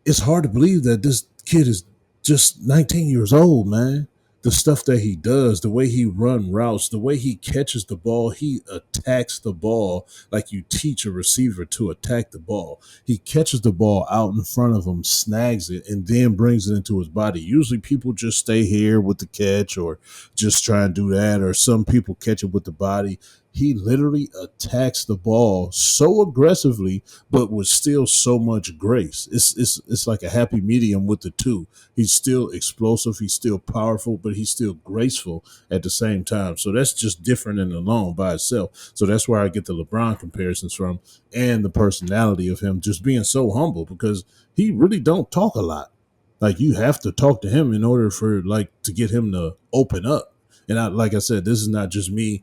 it's hard to believe that this kid is just 19 years old, man. The stuff that he does, the way he run routes, the way he catches the ball, he attacks the ball like you teach a receiver to attack the ball. He catches the ball out in front of him, snags it, and then brings it into his body. Usually people just stay here with the catch or just try and do that, or some people catch it with the body. He literally attacks the ball so aggressively, but with still so much grace. It's like a happy medium with the two. He's still explosive, he's still powerful, but he's still graceful at the same time. So that's just different and alone by itself. So that's where I get the LeBron comparisons from, and the personality of him just being so humble because he really don't talk a lot. Like you have to talk to him in order for like to get him to open up. And like I said, this is not just me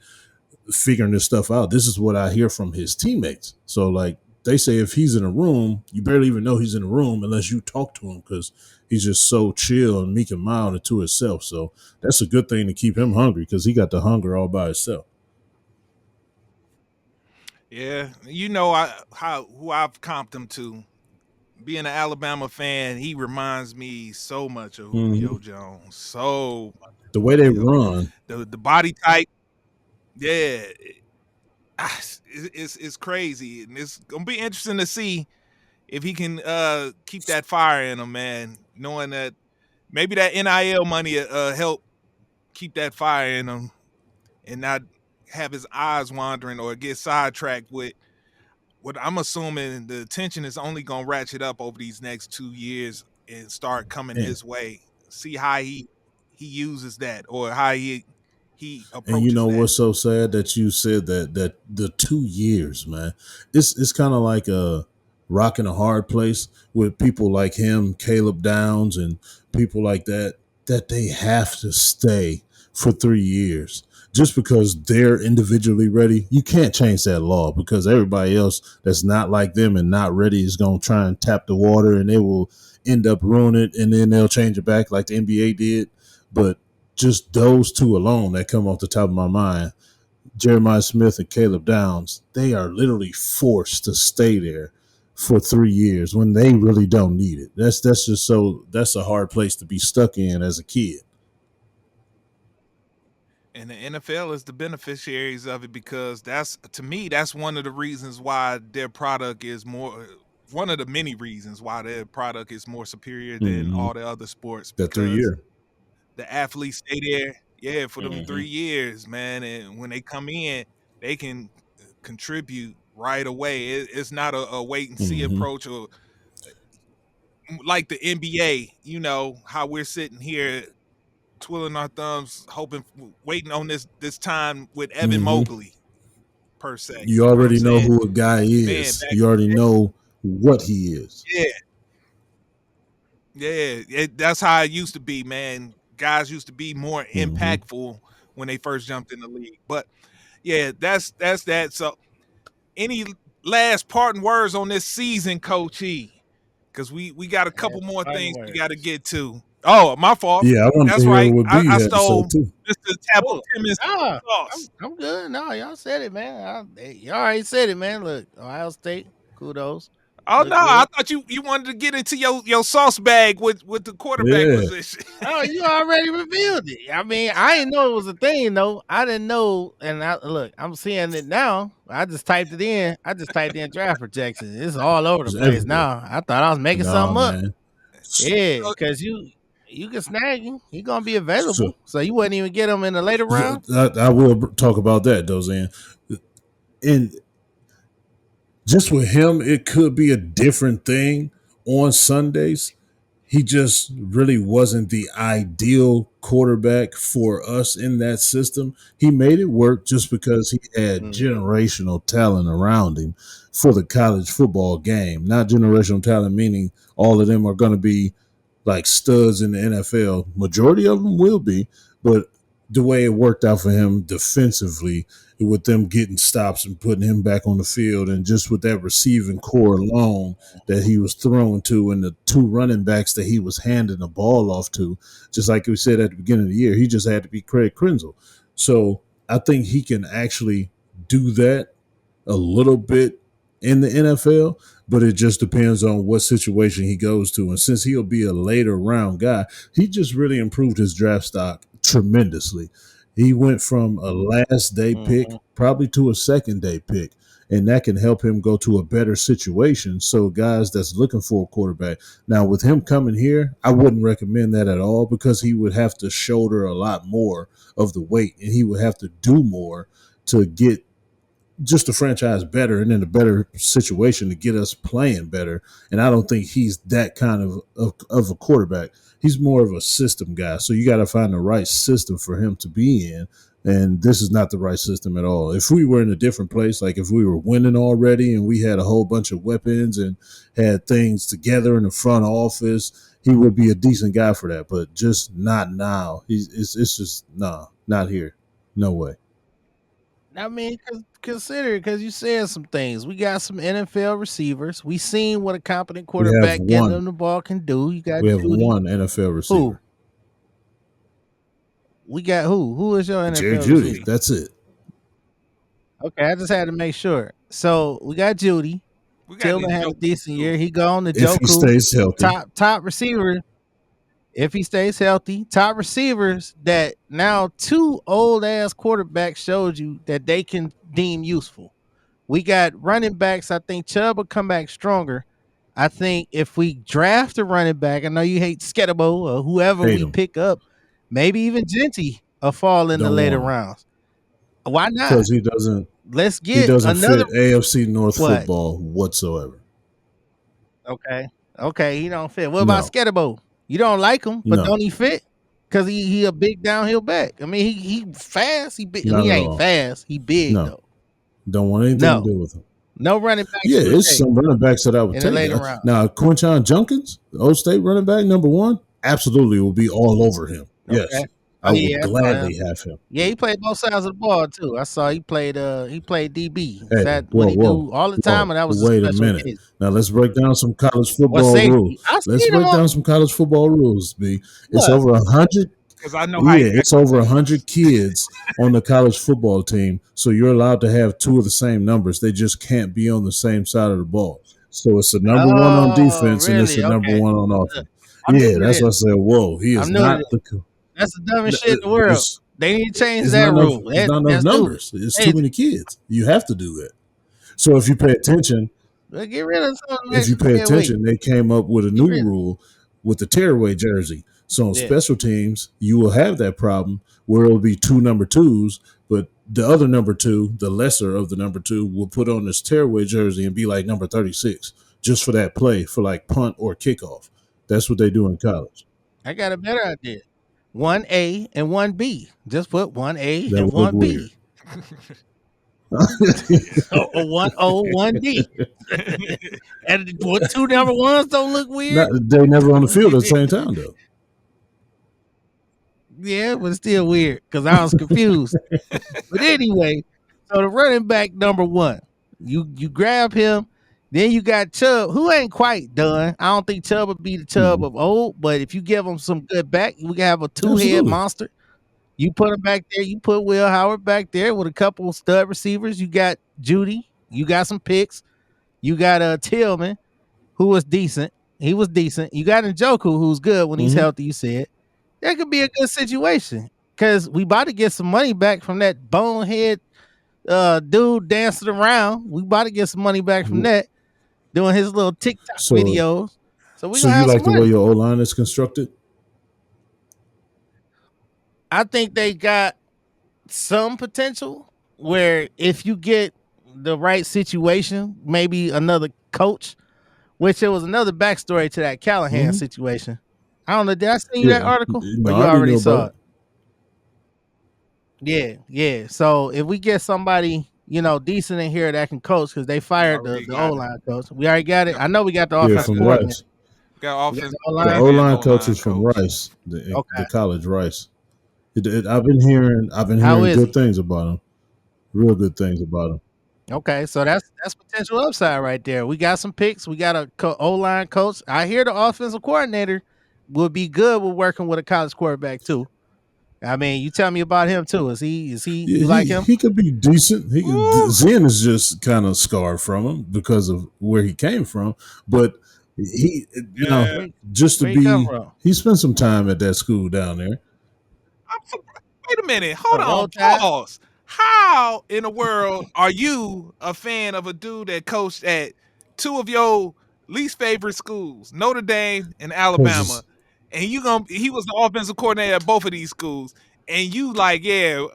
figuring this stuff out. This is what I hear from his teammates. So like they say, if he's in a room, you barely even know he's in a room unless you talk to him because he's just so chill and meek and mild and to himself. So that's a good thing to keep him hungry because he got the hunger all by himself. Yeah, you know who I've comped him to. Being an Alabama fan, he reminds me so much of Julio Jones. So the way they run, the body type, yeah, it's crazy, and it's gonna be interesting to see if he can keep that fire in him, man. Knowing that maybe that NIL money help keep that fire in him, and not have his eyes wandering or get sidetracked with what I'm assuming the attention is only gonna ratchet up over these next 2 years and start coming his way. See how he uses that or how he approaches. and you know that. what's so sad that you said that the 2 years, man. It's kind of like a rock and a hard place with people like him, Caleb Downs, and people like that they have to stay for 3 years just because they're individually ready. You can't change that law because everybody else that's not like them and not ready is going to try and tap the water, and they will end up ruining it, and then they'll change it back like the NBA did. But just those two alone that come off the top of my mind, Jeremiah Smith and Caleb Downs, they are literally forced to stay there for 3 years when they really don't need it. That's just so that's a hard place to be stuck in as a kid. And the NFL is the beneficiaries of it because that's, to me, that's one of the reasons why their product is more. One of the many reasons why their product is more superior than all the other sports. That 3 year. The athletes stay there, for them 3 years, man. And when they come in, they can contribute right away. It's not a wait and see approach, or like the NBA. You know how we're sitting here twiddling our thumbs, waiting on this time with Evan Mobley, per se. You already know who a guy is. You already know what he is. Yeah. That's how it used to be, man. Guys used to be more impactful when they first jumped in the league. But yeah, that's that. So, any last parting words on this season, Coach E? Because we got a couple more things we got to get to. Oh, my fault. Yeah, I wanted to That's hear right. what B I had to say stole too. Mr. Taboo Oh, Timmons nah, sauce. I'm good. No, y'all said it, man. Y'all already said it, man. Look, Ohio State, kudos. Oh no, Look I good. thought you wanted to get into your sauce bag with the quarterback Yeah. position. Oh, you already revealed it. I mean, I didn't know it was a thing, though. I didn't know. And look, I'm seeing it now. I just typed it in. I just typed in draft projections. It's all over the It's place everywhere. now. I thought I was making No, something up. man. Yeah, So, because you can snag him. He gonna be So available. So you wouldn't even get him in the later round. I will talk about that, Dozan. And just with him, it could be a different thing on Sundays. He just really wasn't the ideal quarterback for us in that system. He made it work just because he had generational talent around him for the college football game. Not generational talent, meaning all of them are going to be like studs in the NFL. Majority of them will be, but the way it worked out for him defensively, with them getting stops and putting him back on the field, and just with that receiving core alone that he was thrown to, and the two running backs that he was handing the ball off to, just like we said at the beginning of the year, he just had to be Craig Krenzel. So I think he can actually do that a little bit in the NFL, but it just depends on what situation he goes to. And since he'll be a later round guy, he just really improved his draft stock tremendously. He went from a last day pick probably to a second day pick, and that can help him go to a better situation. So guys that's looking for a quarterback, now with him coming here, I wouldn't recommend that at all, because he would have to shoulder a lot more of the weight, and he would have to do more to get just the franchise better and in a better situation to get us playing better. And I don't think he's that kind of a quarterback. He's more of a system guy. So you got to find the right system for him to be in. And this is not the right system at all. If we were in a different place, like if we were winning already and we had a whole bunch of weapons and had things together in the front office, he would be a decent guy for that. But just not now. It's just, not here. No way. I mean, consider it, because you said some things. We got some NFL receivers. We seen what a competent We have quarterback getting them one. the ball can do. You got We have Judy. one NFL Who? receiver. We got who? Who is your Jerry NFL Judy. receiver? That's it. Okay, I just had to make sure. So we got Judy. we got Tillman these had a jokes, decent too. year. He gone to If he Joku. stays healthy. Top receiver. If he stays healthy, top receivers that now two old ass quarterbacks showed you that they can deem useful. We got running backs. I think Chubb will come back stronger. I think if we draft a running back, I know you hate Sketabo or whoever Hate we him. pick up, maybe even Genty will fall in the Don't later want him. rounds. Why not? Because he doesn't Let's he get doesn't another. fit AFC North What? football whatsoever. Okay, he don't fit. What about No. Sketabo? You don't like him, but No. don't he fit? Because he a big downhill back. I mean, he fast. He big. Not He at ain't all. fast. He big No. though. Don't want anything No. to do with him. No running backs. Yeah, you would it's take some running backs that I would in the take. later round. Now, Quinton Junkins, the Old State running back, number one, absolutely will be all over him. Yes. Okay. I would yeah, I saw gladly have him. Yeah, he played both sides of the ball too. I saw he played DB. Is Hey, that what he whoa. do all the time, or that was Wait a a special minute. occasion? Now let's break down some college What football safety? rules. I Let's seen him break on down some college football rules, B. It's what? over 100. Because I know how Yeah, it's over 100 kids on the college football team. So you're allowed to have two of the same numbers. They just can't be on the same side of the ball. So it's the number one on defense and it's really? the number Okay. one on offense. I'm new Yeah, to that's this. why I said, whoa, he is I'm new to not this. the. That's the dumbest shit in the world. There's- They need to change It's that not enough. rule. It's not enough That's numbers. It's Hey, too many kids. You have to do that. So if you pay attention, get rid of some of if you that pay dead weight. attention, they came up with a new rid of it. rule with the tearaway jersey. So on Yeah. special teams, you will have that problem where it'll be two number twos, but the other number two, the lesser of the number two, will put on this tearaway jersey and be like number 36 just for that play, for like punt or kickoff. That's what they do in college. I got a better idea. 1A and 1B. Just put 1A That and would look 1B. Or 1O, 1D. And what two number ones don't look weird? They never on the field at the same time, though. Yeah, but it's still weird because I was confused. But anyway, so the running back number one, you grab him. Then you got Chubb, who ain't quite done. I don't think Chubb would be the Chubb of old, but if you give him some good back, we can have a two-head Absolutely. monster. You put him back there. You put Will Howard back there with a couple of stud receivers. You got Judy. You got some picks. You got Tillman, who was decent. He was decent. You got Njoku, who's good when he's Mhm. healthy. You said that could be a good situation because we about to get some money back from that bonehead dude dancing around. We about to get some money back from that doing his little TikTok So- videos. So we So gonna you have like some the way money. your O line is constructed? I think they got some potential where if you get the right situation, maybe another coach, which there was another backstory to that Callahan Mhm. situation. I don't know. Did I send you that article? No, Or I you already know saw about it? Yeah. So if we get somebody, decent in here that can coach, because they fired Already the got O it. line coach. We already got it. Yep. I know we got the Yeah, offensive from coordinator. Rice. Got We got offense the The O-line. O-line and coach is from coach. Rice, Okay. the college Rice. I've been hearing How is good he? things about him. Real good things about him. Okay, so that's potential upside right there. We got some picks. We got a O-line coach. I hear the offensive coordinator would be good with working with a college quarterback too. I mean, you tell me about him too. Is he Yeah, you like him? he could be decent. Woo! Zen is just kind of scarred from him because of where he came from. But he, Yeah. just to Where he come be, from? he spent some time at that school down there. I'm surprised. Wait a minute. Hold Roll on. Tide? Pause. How in the world are you a fan of a dude that coached at two of your least favorite schools, Notre Dame and Alabama, and he was the offensive coordinator at both of these schools, and you like, yeah,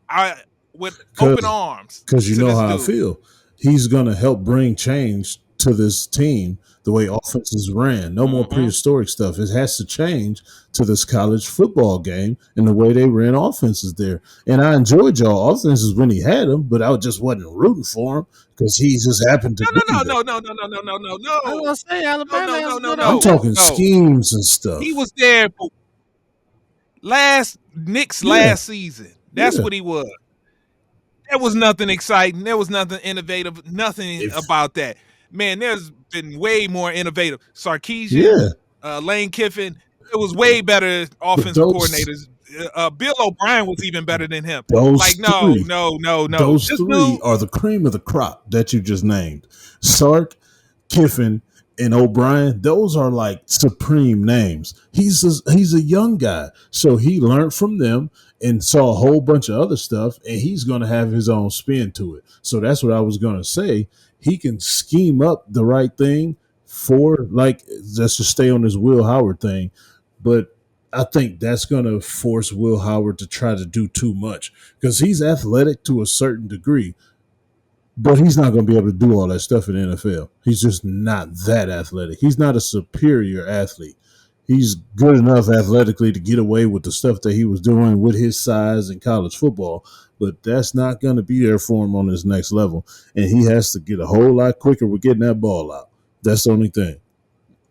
I with open arms Because you to know this how I dude. feel. He's going to help bring change to this team the way offenses ran. No more Mhm. prehistoric stuff. It has to change to this college football game and the way they ran offenses there. And I enjoyed y'all offenses when he had them, but I just wasn't rooting for him because he just happened to be there. No. I was gonna say Alabama has No. good I'm offense. talking schemes and stuff. He was there for Nick's Yeah. last season. That's Yeah. what he was. There was nothing exciting. There was nothing innovative. Nothing about that. Man, there's been way more innovative. Sarkisian, Lane Kiffin. It was way better offensive coordinators. Bill O'Brien was even better than him. Those Like, three, no. Those This three dude, are the cream of the crop that you just named. Sark, Kiffin, and O'Brien. Those are like supreme names. He's a young guy, so he learned from them and saw a whole bunch of other stuff, and he's going to have his own spin to it. So that's what I was going to say. He can scheme up the right thing for, like, let's just stay on this Will Howard thing, but I think that's going to force Will Howard to try to do too much because he's athletic to a certain degree, but he's not going to be able to do all that stuff in the NFL. He's just not that athletic. He's not a superior athlete. He's good enough athletically to get away with the stuff that he was doing with his size in college football, but that's not going to be there for him on his next level. And he has to get a whole lot quicker with getting that ball out. That's the only thing.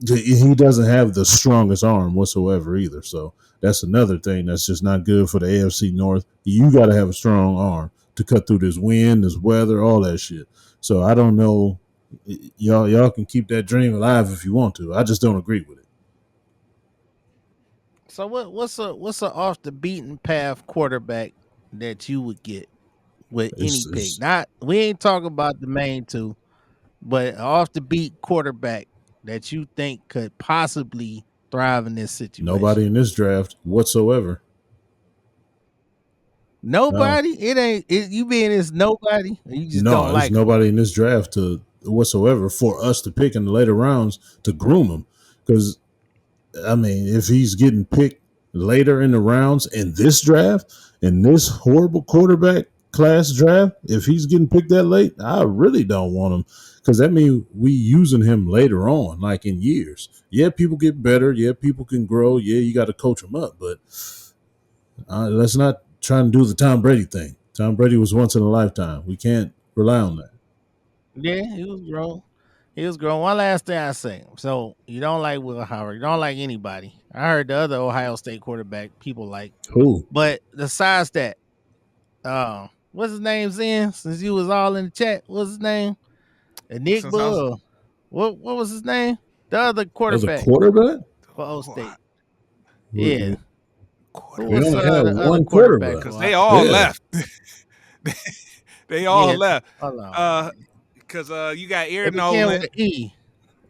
He doesn't have the strongest arm whatsoever either. So that's another thing that's just not good for the AFC North. You got to have a strong arm to cut through this wind, this weather, all that shit. So I don't know. Y'all can keep that dream alive if you want to. I just don't agree with it. So what's a off the beaten path quarterback that you would get with any pick? Not we ain't talking about the main two, but an off the beat quarterback that you think could possibly thrive in this situation. Nobody in this draft whatsoever. Nobody? It ain't you being it's nobody? Or you just No, don't there's like nobody in this draft to whatsoever for us to pick in the later rounds to groom him. Because I mean, if he's getting picked later in the rounds in this draft, in this horrible quarterback class draft, if he's getting picked that late, I really don't want him because that means we using him later on, like in years. Yeah, people get better. Yeah, people can grow. Yeah, you got to coach them up, but let's not try and do the Tom Brady thing. Tom Brady was once in a lifetime. We can't rely on that. Yeah, he was grown. He was grown. One last thing I say. So you don't like Will Howard. You don't like anybody. I heard the other Ohio State quarterback people like. Who? But besides that, what's his name, Zen? Since you was all in the chat, what's his name? Nick Since I was- Bull. What was his name? The other As a quarterback quarterback, for O State. we, Yeah. Who we was only had the other one quarterback? quarterback. Because they all Yeah. left. They all Yeah. left. Hold on. Because you got It Aaron began Nolan, with an E.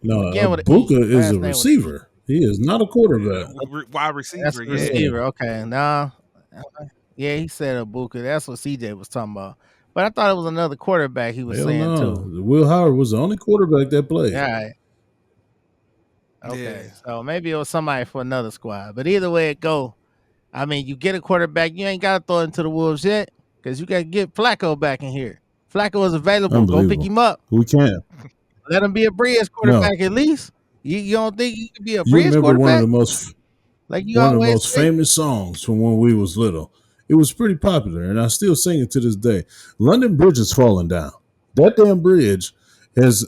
No, Began with an E. Buka is Last a name with an E. receiver. He is not a quarterback. wide That's receiver. a Yeah. receiver. Okay. Nah. Yeah, he said Ibuka. That's what CJ was talking about. But I thought it was another quarterback he was Hell saying no. too. Will Howard was the only quarterback that played. All right. Okay. Yeah. So maybe it was somebody for another squad. But either way it go, I mean, you get a quarterback, you ain't got to throw it into the wolves yet because you got to get Flacco back in here. Flacco is available. Go pick Unbelievable. him up. We can't. Let him be a bridge quarterback at least. You don't think he could be a You bridge remember quarterback? one of the most Like you one of the always most say? famous songs from when we was little. It was pretty popular, and I still sing it to this day. London Bridge is falling down. That damn bridge has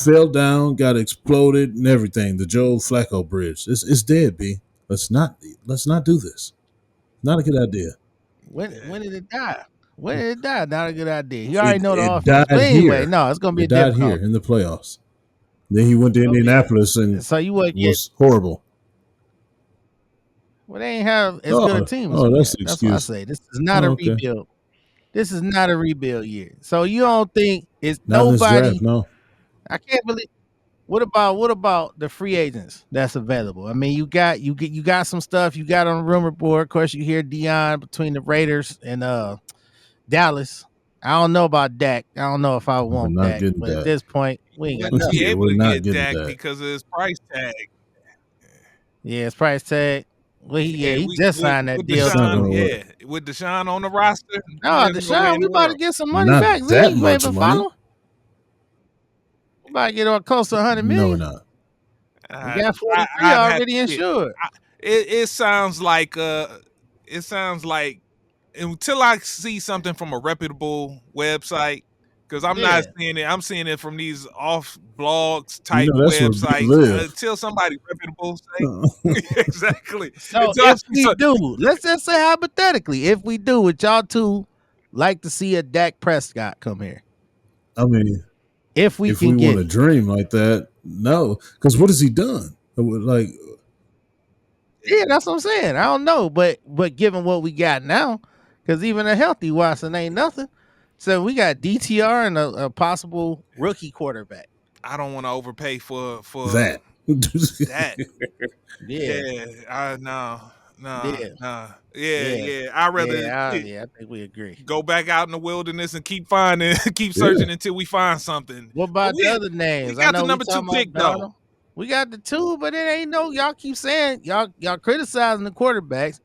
fell down, got exploded, and everything. The Joe Flacco Bridge, it's dead. B. Let's not do this. Not a good idea. When did it die? When did it die? Not a good idea. You already know the It offense. died But anyway, here. no, it's gonna be It a died difficult. here in the playoffs. Then he went to Indianapolis and So you would get was horrible. well, they ain't have as good a team as oh, we that's got. the That's why I excuse. say this is not a okay. rebuild. This is not a rebuild year. So you don't think it's Not in this nobody? draft, no. I can't believe. What about the free agents that's available? I mean, you got some stuff you got on the rumor board. Of course, you hear Dion between the Raiders and Dallas. I don't know about Dak. I don't know if I We're want not Dak, getting but at Dak. this point, we ain't got Wouldn't nothing. be able we're to not get getting Dak Dak. because of his price tag. Yeah, his price tag. Well, he we- just with- signed that with deal. It's not Deshaun, gonna work. yeah, with Deshaun on the roster. No, there's no way Deshaun, in we the about to world. get some money Not back. that Zing, you much ain't been money. following? We about to get on close to 100 No, million. we're not. We got 43 I'd have already to see it. insured. It sounds like until I see something from a reputable website, because I'm not seeing it. I'm seeing it from these off blogs type that's where B websites. live. Until somebody reputable say exactly. So Until I if see we some- do, let's just say hypothetically, if we do, would y'all two like to see a Dak Prescott come here? I mean, If we if can we get want to it. dream like that, no. Because what has he done? Like, Yeah, that's what I'm saying. I don't know, but given what we got now, because even a healthy Watson ain't nothing. So we got DTR and a possible rookie quarterback. I don't want to overpay for that. that. Yeah. No. Yeah. Yeah. I'd rather I think we agree. go back out in the wilderness and keep searching until we find something. What about the other names? We got I know the number 2 talking pick about though. We got the 2, but it ain't no. Y'all keep saying y'all criticizing the quarterbacks.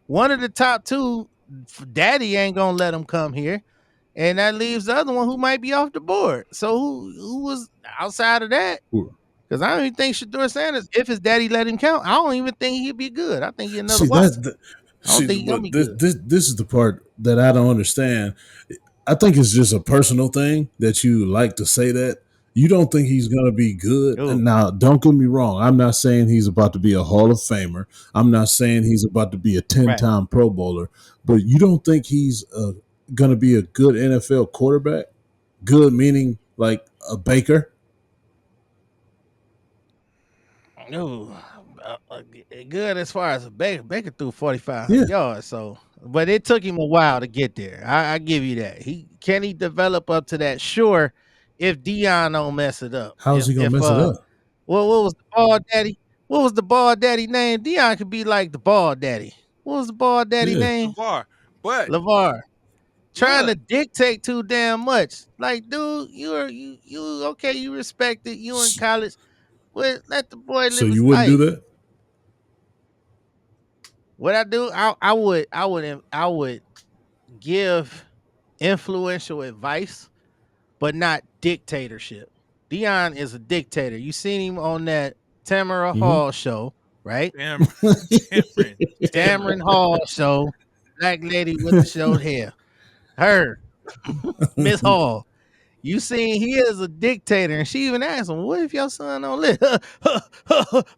One of the top 2, Daddy ain't gonna let him come here, and that leaves the other one who might be off the board. So who was outside of that? Because I don't even think Shedeur Sanders, if his daddy let him count, I don't even think he'd be good. I think he's another Watson. I don't think he's gonna be good. This is the part that I don't understand. I think it's just a personal thing that you like to say that. You don't think he's going to be good. And now, don't get me wrong. I'm not saying he's about to be a Hall of Famer. I'm not saying he's about to be a 10-time Pro Bowler. But you don't think he's going to be a good NFL quarterback? Good meaning like a Baker? No, good as far as Baker. Baker threw 4,500 yards. So, but it took him a while to get there. I give you that. Can he develop up to that? Sure. If Dion don't mess it up, how's he gonna mess it up? Well, what was the ball daddy? What was the ball daddy name? Dion could be like the ball daddy. What was the ball daddy name? LeVar. Trying to dictate too damn much. Like, dude, you okay? You respect it. You in college. Well, let the boy live. So his you wouldn't life. do that? What I do, I would give influential advice, but not dictatorship. Dion is a dictator. You seen him on that Tamara Hall show, right? Tamron Hall show. Black lady with the short hair. Her. Miss Hall. You seen he is a dictator, and she even asked him, "What if your son don't listen?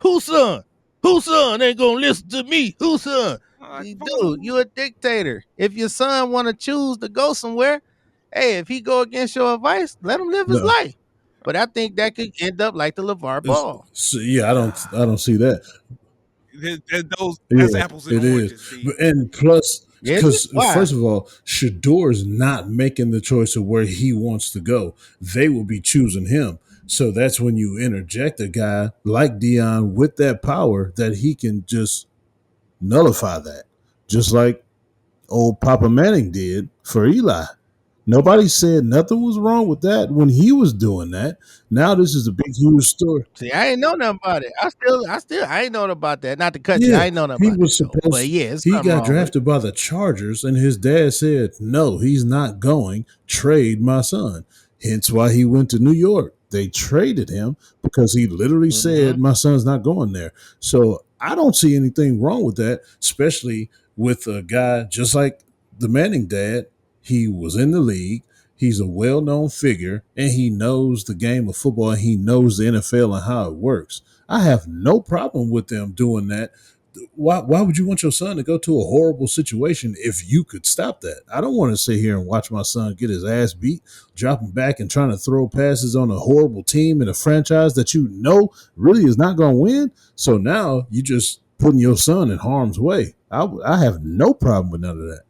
Whose son? Whose son ain't gonna listen to me? Whose son? Dude, you a dictator. If your son want to choose to go somewhere, hey, if he go against your advice, let him live his life. But I think that could end up like the LeVar Ball. So, yeah, I don't see that. That's Yeah, apples and it is. oranges, Steve. But, and plus, Is it? because Why? first of all, Shador's not making the choice of where he wants to go. They will be choosing him. So that's when you interject a guy like Dion with that power that he can just nullify that, just like old Papa Manning did for Eli. Nobody said nothing was wrong with that when he was doing that. Now this is a big, huge story. See, I ain't know nothing about it. I ain't know about that. Not to cut you, Yeah, I ain't know nothing he about was that though. But supposed. yeah, it's He something got wrong with it. drafted by the Chargers, and his dad said, "No, he's not going. Trade my son." Hence why he went to New York. They traded him because he literally said, "My son's not going there." So I don't see anything wrong with that, especially with a guy just like the Manning dad. He was in the league. He's a well-known figure, and he knows the game of football. And he knows the NFL and how it works. I have no problem with them doing that. Why would you want your son to go to a horrible situation if you could stop that? I don't want to sit here and watch my son get his ass beat, dropping back and trying to throw passes on a horrible team in a franchise that you know really is not going to win. So now you just putting your son in harm's way. I have no problem with none of that.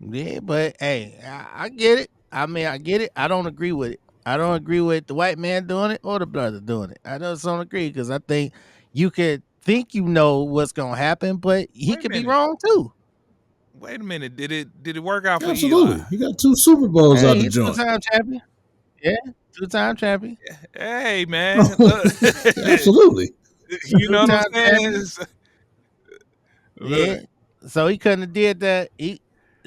Yeah, but hey, I get it. I mean, I get it. I don't agree with it. I don't agree with the white man doing it or the brother doing it. I just don't agree because I think you could think you know what's gonna happen, but he Wait a could be minute. wrong too. Wait a minute. Did it work out for Absolutely. Eli? He got 2 Super Bowls out Hey, the he's joint. two-time champion. Yeah, two-time champion. Hey, man. Look. Absolutely. You know what I'm Two-time saying? champion. Look, Yeah. So he couldn't have did that.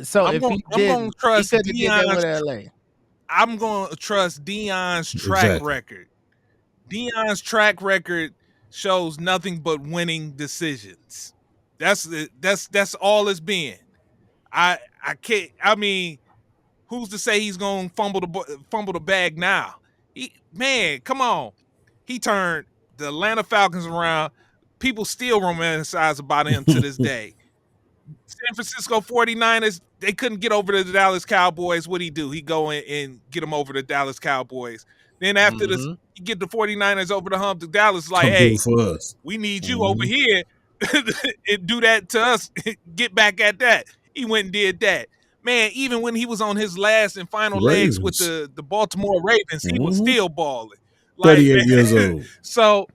So I'm if gonna he I'm gonna didn't, he trust couldn't have did that with Dion's. LA. I'm gonna trust Dion's track Exactly. record. Dion's track record shows nothing but winning decisions. That's all it's been. I can't. I mean, who's to say he's gonna fumble the bag now? Man, come on. He turned the Atlanta Falcons around. People still romanticize about him to this day. San Francisco 49ers, they couldn't get over to the Dallas Cowboys. What'd he do? He go in and get them over the Dallas Cowboys. Then after this, you get the 49ers over the hump to Dallas, like, Come do hey, it for us. we need you over here and do that to us. Get back at that. He went and did that. Man, even when he was on his last and final legs with Ravens. the Baltimore Ravens, he was still balling. 38 years old. So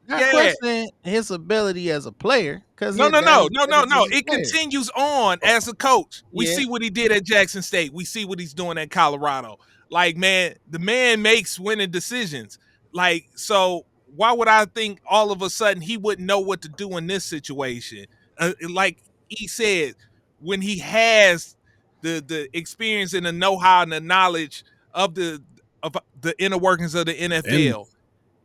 Not yeah. questioning his ability as a player. No. It continues on as a coach. We Yeah. see what he did at Jackson State. We see what he's doing at Colorado. Like, man, the man makes winning decisions. Like, so why would I think all of a sudden he wouldn't know what to do in this situation? Like he said, when he has the experience and the know-how and the knowledge of the inner workings of the NFL.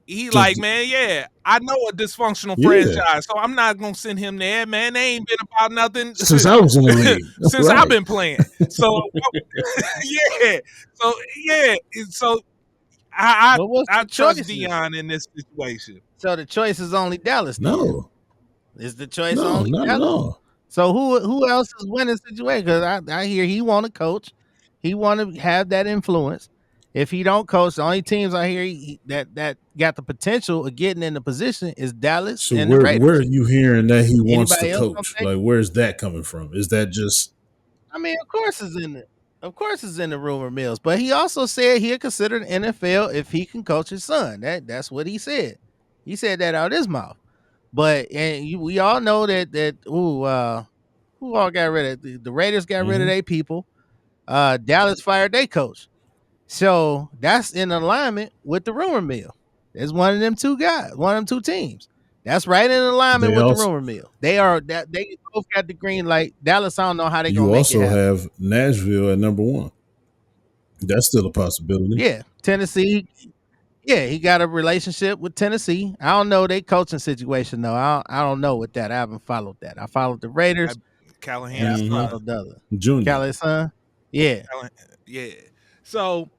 He like, man, yeah, I know a dysfunctional franchise, so I'm not gonna send him there, man. They ain't been about nothing since I was in the league. since Right. I've been playing. So yeah, so I trust Dion in this situation. So the choice is only Dallas. No, is the choice no, only not Dallas? at all. So who else is winning the situation? Because I hear he want to coach, he want to have that influence. If he don't coach, the only teams I hear that got the potential of getting in the position is Dallas So and the Raiders. where are you hearing that he wants Anybody to else gonna coach? take Like, where's that coming from? Is that just I mean, of course it's in the rumor mills, but he also said he'll consider the NFL if he can coach his son. That's what he said. He said that out of his mouth. But we all know that who all got rid of the Raiders got rid of their people. Dallas fired their coach. So that's in alignment with the rumor mill. There's one of them two guys, one of them two teams. That's right in alignment with the rumor mill. They both got the green light. Dallas, I don't know how they gonna make it happen. You also have Nashville at number 1. That's still a possibility. Yeah, Tennessee. Yeah, he got a relationship with Tennessee. I don't know their coaching situation though. I don't know with that. I haven't followed that. I followed the Raiders. Callahan's and I followed the other. Junior. Callahan's son. Yeah. Yeah. So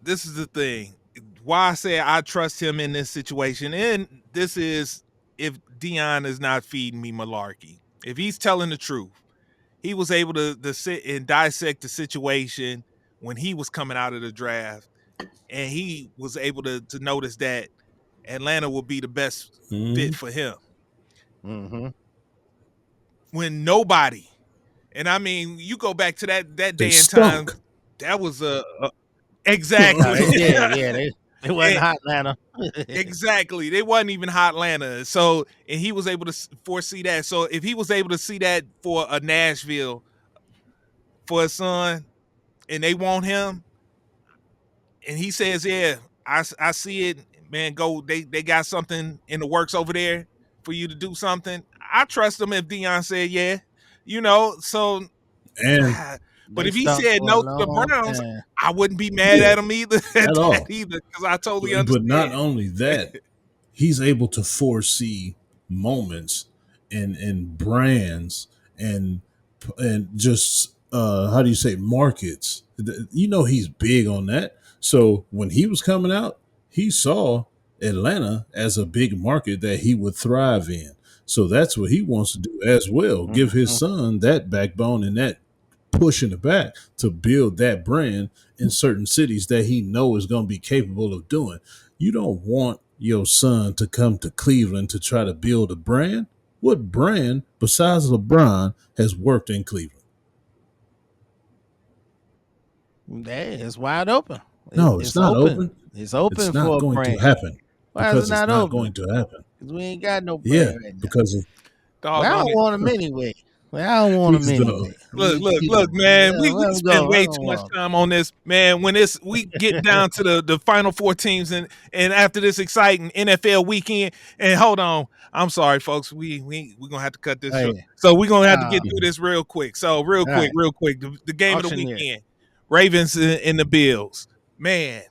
this is the thing. Why I say I trust him in this situation, and this is if Dion is not feeding me malarkey. If he's telling the truth, he was able to sit and dissect the situation when he was coming out of the draft, and he was able to notice that Atlanta would be the best fit for him. Mm-hmm. When nobody, and I mean, you go back to that day They and time, stunk. that was exactly. They wasn't hot Atlanta. Exactly. They wasn't even hot Atlanta. So, and he was able to foresee that. So if he was able to see that for a Nashville for his son, and they want him, and he says, yeah, I see it, man, go, they got something in the works over there for you to do something. I trust him if Deion said yeah, so And but They if he stunk said for a no to the long Browns, time. I wouldn't be mad at him either At all. because I totally but understand. not only that, he's able to foresee moments and brands and just how do you say, markets. He's big on that. So when he was coming out, he saw Atlanta as a big market that he would thrive in. So that's what he wants to do as well. Give his son that backbone and that push in the back to build that brand in certain cities that he know is going to be capable of doing. You don't want your son to come to Cleveland to try to build a brand. What brand besides LeBron has worked in Cleveland? Hey, it's wide open. No, it's not open. It's open It's for not a going brand. to happen. Why is Because it it's not not open? going to happen. Because we ain't got no Yeah, brand right now. because of Well, I don't want them anyway. I don't want them Please don't. anyway. Look, man. We let 'em spend go. way I too don't much want 'em. time on this, man. When we get down to the final four teams, and after this exciting NFL weekend, and hold on, I'm sorry, folks, we gonna have to cut this short. Hey. So we're gonna have to get through this real quick. So real right. quick, the game of the Auctioneer. weekend, Ravens and the Bills, man.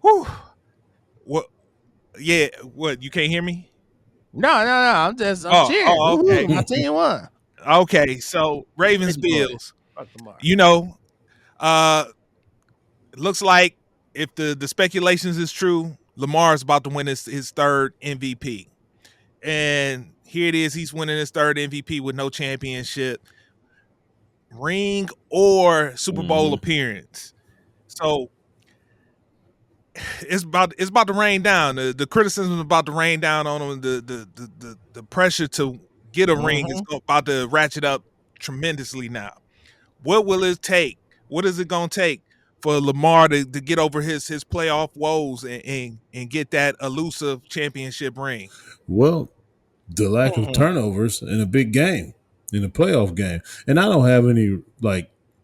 Whew. What? Yeah. What? You can't hear me? No. I'm cheering. okay. Woo-hoo, my team won. Okay, so Ravens Big boy. Bills. Fuck tomorrow. It looks like if the speculations is true, Lamar is about to win his third MVP. And here it is, he's winning his third MVP with no championship, ring, or Super Bowl appearance. So it's about to rain down. The criticism is about to rain down on him. The pressure to get a ring is about to ratchet up tremendously now. What will it take? What is it going to take for Lamar to get over his playoff woes and get that elusive championship ring? Well, the lack of turnovers in a big game, in a playoff game. And I don't have any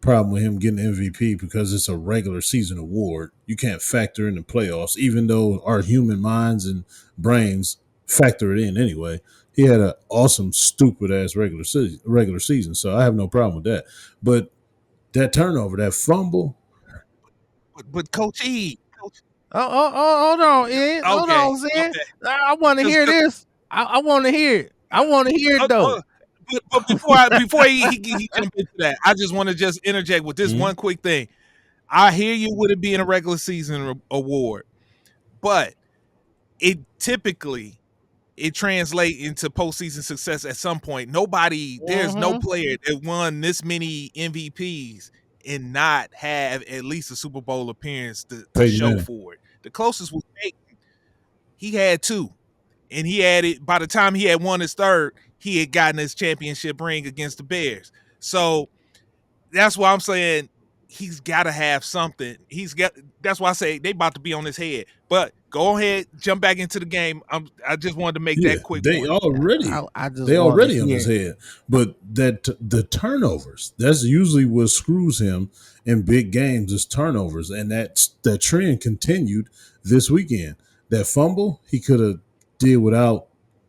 problem with him getting MVP because it's a regular season award. You can't factor in the playoffs, even though our human minds and brains factor it in anyway. He had an awesome, stupid ass regular season, so I have no problem with that. But that turnover, that fumble. But Coach E. Hold on, Ed. Hold on, Zen. Okay. I want to hear this. I want to hear it. I want to hear it though. But before he jump into that, I just want to interject with this one quick thing. I hear you with it being a regular season award, but it typically translates into postseason success at some point. There's no player that won this many MVPs and not have at least a Super Bowl appearance to show for it. The closest was Peyton. He had 2. And he had it by the time he had won his third, he had gotten his championship ring against the Bears. So that's why I'm saying he's got to have something. That's why I say they about to be on his head. But go ahead, jump back into the game. I just wanted to make that quick point. They already on his head. But the turnovers, that's usually what screws him in big games, is turnovers. And that trend continued this weekend. That fumble, he could have did without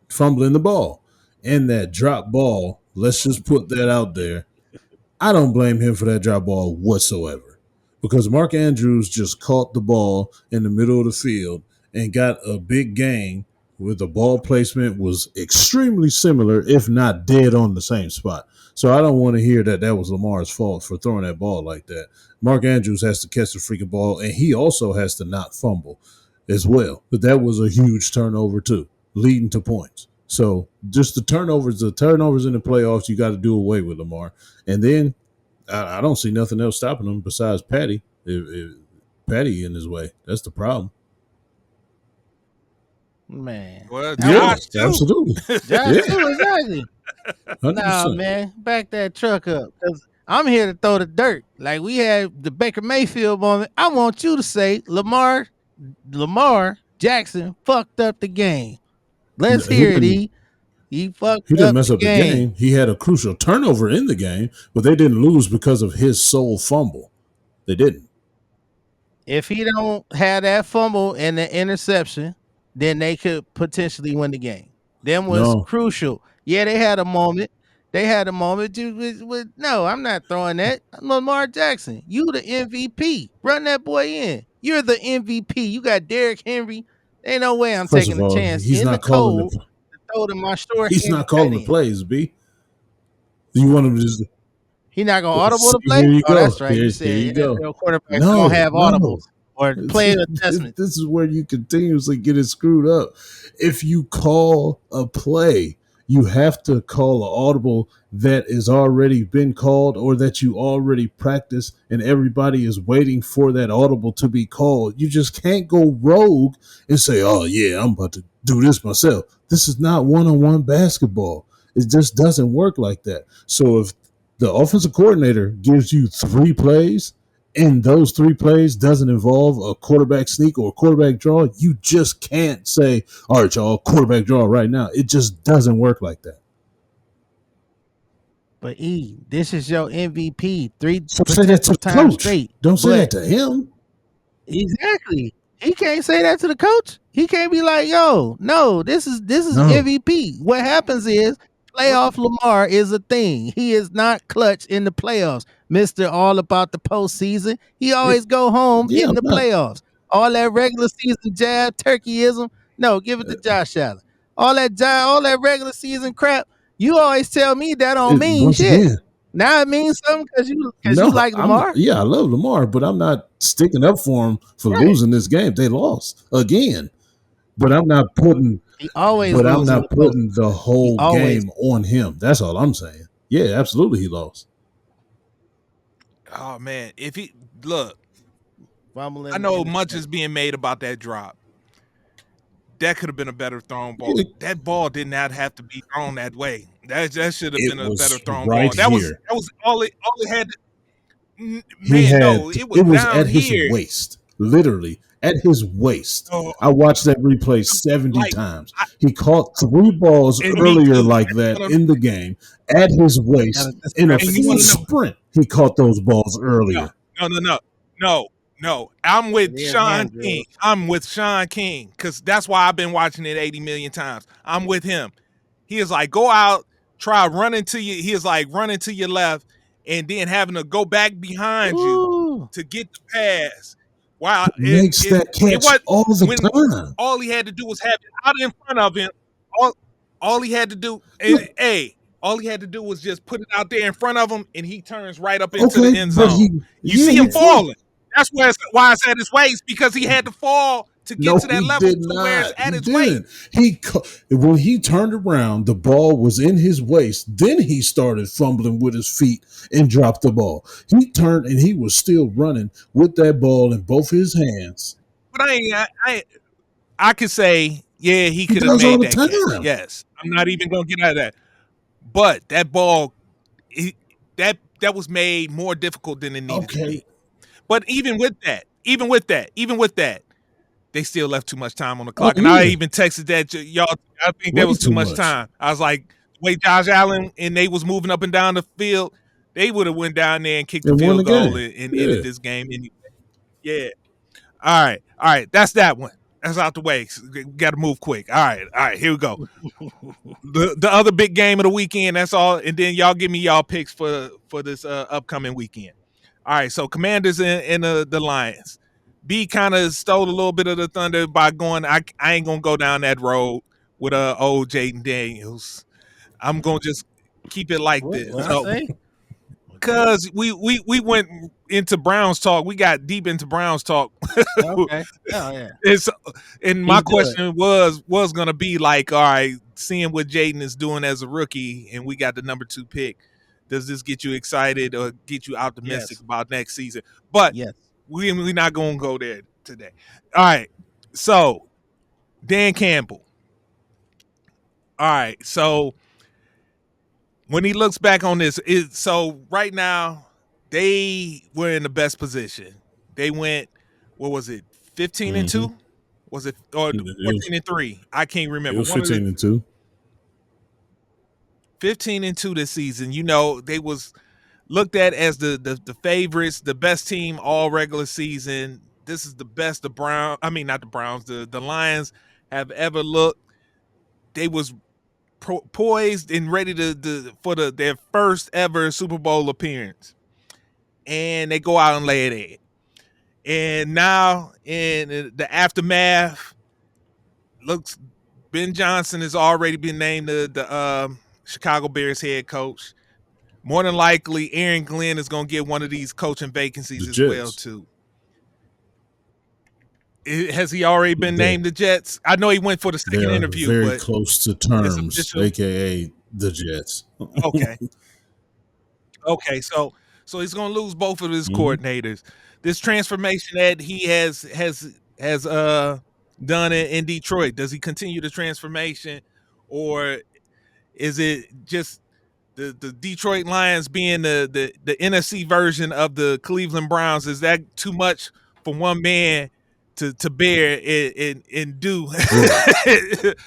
fumbling the ball. And that drop ball, let's just put that out there. I don't blame him for that drop ball whatsoever, because Mark Andrews just caught the ball in the middle of the field and got a big gain where the ball placement was extremely similar, if not dead on the same spot. So I don't want to hear that was Lamar's fault for throwing that ball like that. Mark Andrews has to catch the freaking ball, and he also has to not fumble as well. But that was a huge turnover too, leading to points. So just the turnovers in the playoffs, you got to do away with, Lamar. And then I don't see nothing else stopping him besides Patty if Petty in his way. That's the problem. Man. Well, Yeah, Josh too. absolutely. Josh Yeah. too, exactly. 100%. Nah, man, back that truck up. Cause I'm here to throw the dirt. Like we had the Baker Mayfield moment. I want you to say Lamar Jackson fucked up the game. Let's He hear it. didn't- He fucked He didn't up mess the up the game. game. He had a crucial turnover in the game, but they didn't lose because of his sole fumble. They didn't. If he don't have that fumble and the interception, then they could potentially win the game. Them was No. crucial. Yeah, they had a moment. No, I'm not throwing that. I'm Lamar Jackson. You the MVP. Run that boy in. You're the MVP. You got Derrick Henry. Ain't no way I'm First taking of all, a chance he's in the not calling cold to throw to my short. he's not calling the plays, B. You want him to just He not gonna audible the See, play? here you Oh, go. that's right. Here You said you go. NFL quarterbacks No, don't have no. audibles or play adjustment. This is where you continuously get it screwed up. If you call a play, you have to call an audible that has already been called or that you already practiced, and everybody is waiting for that audible to be called. You just can't go rogue and say, "Oh yeah, I'm about to do this myself." This is not one-on-one basketball. It just doesn't work like that. So if the offensive coordinator gives you 3 plays, and those 3 plays doesn't involve a quarterback sneak or a quarterback draw, you just can't say, all right, y'all, quarterback draw right now. It just doesn't work like that. But this is your MVP. 3 So say that to the times coach. straight. Don't say But that to him. exactly. He can't say that to the coach. He can't be like, yo, no, this is No. MVP. What happens is playoff Lamar is a thing. He is not clutch in the playoffs. Mr. All about the postseason. He always go home Yeah, in the I'm not- playoffs. All that regular season jab, turkeyism. No, give it to Josh Allen. All that regular season crap. You always tell me that don't mean once shit. again, Now it means something because you no, like Lamar. I love Lamar, but I'm not sticking up for him for losing this game. They lost again. But I'm not putting He always but I'm loses not the post. putting the whole always- game on him. That's all I'm saying. Yeah, absolutely he lost. Oh man, if he look, Fumbling I know in the much snake. is being made about that drop. That could have been a better thrown ball. Yeah. That ball did not have to be thrown that way. That should have It been a was better thrown right ball. That was here. all it had. He Man, had no, it was down at here. his waist, literally at his waist. Oh, I watched that replay 70 Like, times. He caught 3 balls And me earlier too. like that in the game at his waist in a And you full wanna know- sprint. He caught those balls earlier. No. I'm with Yeah, Sean hand King. I'm with Sean King because that's why I've been watching it 80 million times. I'm with him. He is like, go out, try running to you. He is like running to your left and then having to go back behind you Ooh. to get the pass. Wow, Makes that catch all the time. all he had to do was have it out in front of him. All he had to do, all he had to do was just put it out there in front of him, and he turns right up into the end but zone. You see him falling. That's why it's at his waist, because he had to fall to get to that level to where it's at his waist. When he turned around, the ball was in his waist. Then he started fumbling with his feet and dropped the ball. He turned and he was still running with that ball in both his hands. But I could say, yeah, he could have does all made the that catch. time. Yes, I'm not even gonna get out of that. But that ball, that was made more difficult than it needed to be. But even with that, they still left too much time on the clock. And I even texted that y'all. I think that was too much time. I was like, the way Josh Allen and they was moving up and down the field, they would have went down there and kicked the field goal and ended this game anyway. Yeah. All right. That's that one. That's out the way. We got to move quick. All right. Here we go. The other big game of the weekend. That's all. And then y'all give me y'all picks for this upcoming weekend. All right. So Commanders and the Lions. B kind of stole a little bit of the thunder by going. I ain't gonna go down that road with old Jaden Daniels. I'm gonna just keep it like this. Because we went into Browns talk. We got deep into Browns talk. Okay. Oh yeah. And my question was gonna be like, all right, seeing what Jaden is doing as a rookie, and we got the number 2 pick. Does this get you excited or get you optimistic about next season? But yes. we're not gonna go there today. All right. So Dan Campbell. All right. So when he looks back on this, so right now they were in the best position. They went, what was it, 15-2? Was it or 14-3? I can't remember. It was 15-2. 15-2 this season. You know, they was looked at as the favorites, the best team all regular season. This is the best the Lions have ever looked. They was poised and ready for their first ever Super Bowl appearance. And they go out and lay an egg. And now in the aftermath, Ben Johnson has already been named the Chicago Bears head coach. More than likely, Aaron Glenn is going to get one of these coaching vacancies as well too. Has he already been named the Jets? I know he went for the second interview. Very close to terms, aka the Jets. Okay, so he's going to lose both of his coordinators. This transformation that he has done in Detroit, does he continue the transformation, or is it just the Detroit Lions being the NFC version of the Cleveland Browns? Is that too much for one man to bear and do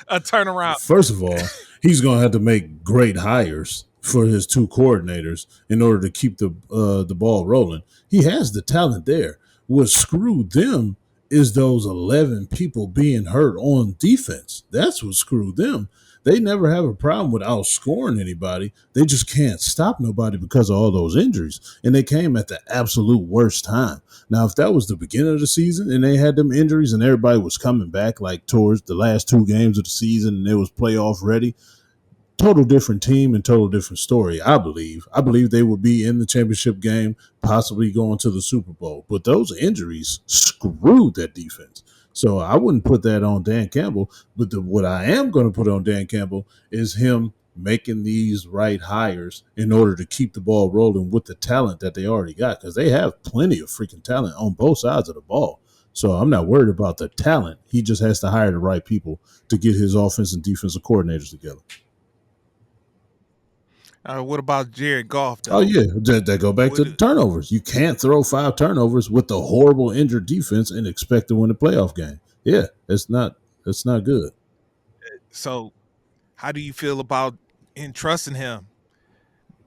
a turnaround? First of all, he's going to have to make great hires for his two coordinators in order to keep the ball rolling. He has the talent there. What screwed them is those 11 people being hurt on defense. That's what screwed them. They never have a problem with outscoring anybody. They just can't stop nobody because of all those injuries. And they came at the absolute worst time. Now, if that was the beginning of the season and they had them injuries and everybody was coming back like towards the last two games of the season and it was playoff ready, total different team and total different story, I believe. I believe they would be in the championship game, possibly going to the Super Bowl. But those injuries screwed that defense. So I wouldn't put that on Dan Campbell. But what I am going to put on Dan Campbell is him making these right hires in order to keep the ball rolling with the talent that they already got, because they have plenty of freaking talent on both sides of the ball. So I'm not worried about the talent. He just has to hire the right people to get his offense and defensive coordinators together. What about Jared Goff, though? Oh, yeah. That go back to the turnovers. You can't throw 5 turnovers with the horrible injured defense and expect to win a playoff game. Yeah, it's not good. So how do you feel about entrusting him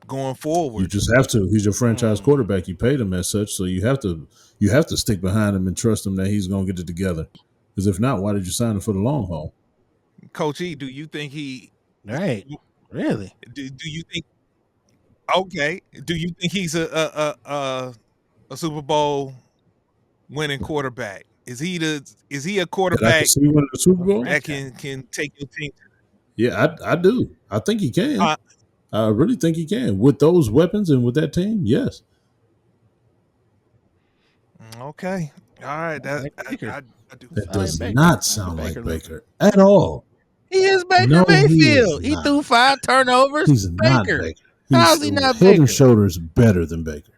going forward? You just have to. He's your franchise quarterback. You paid him as such, so you have to stick behind him and trust him that he's going to get it together. Because if not, why did you sign him for the long haul? Coach E, do you think he – Right. Really? Do you think? Okay. Do you think he's a Super Bowl winning quarterback? Is he a quarterback that winning the Super Bowl that can take your team? Yeah, I do. I think he can. I really think he can with those weapons and with that team. Yes. Okay. All right. I do. That does not sound like Baker at all. He is Baker Mayfield. He threw 5 turnovers. He's not Baker. How's he not Baker? Head and Baker? shoulders better than Baker.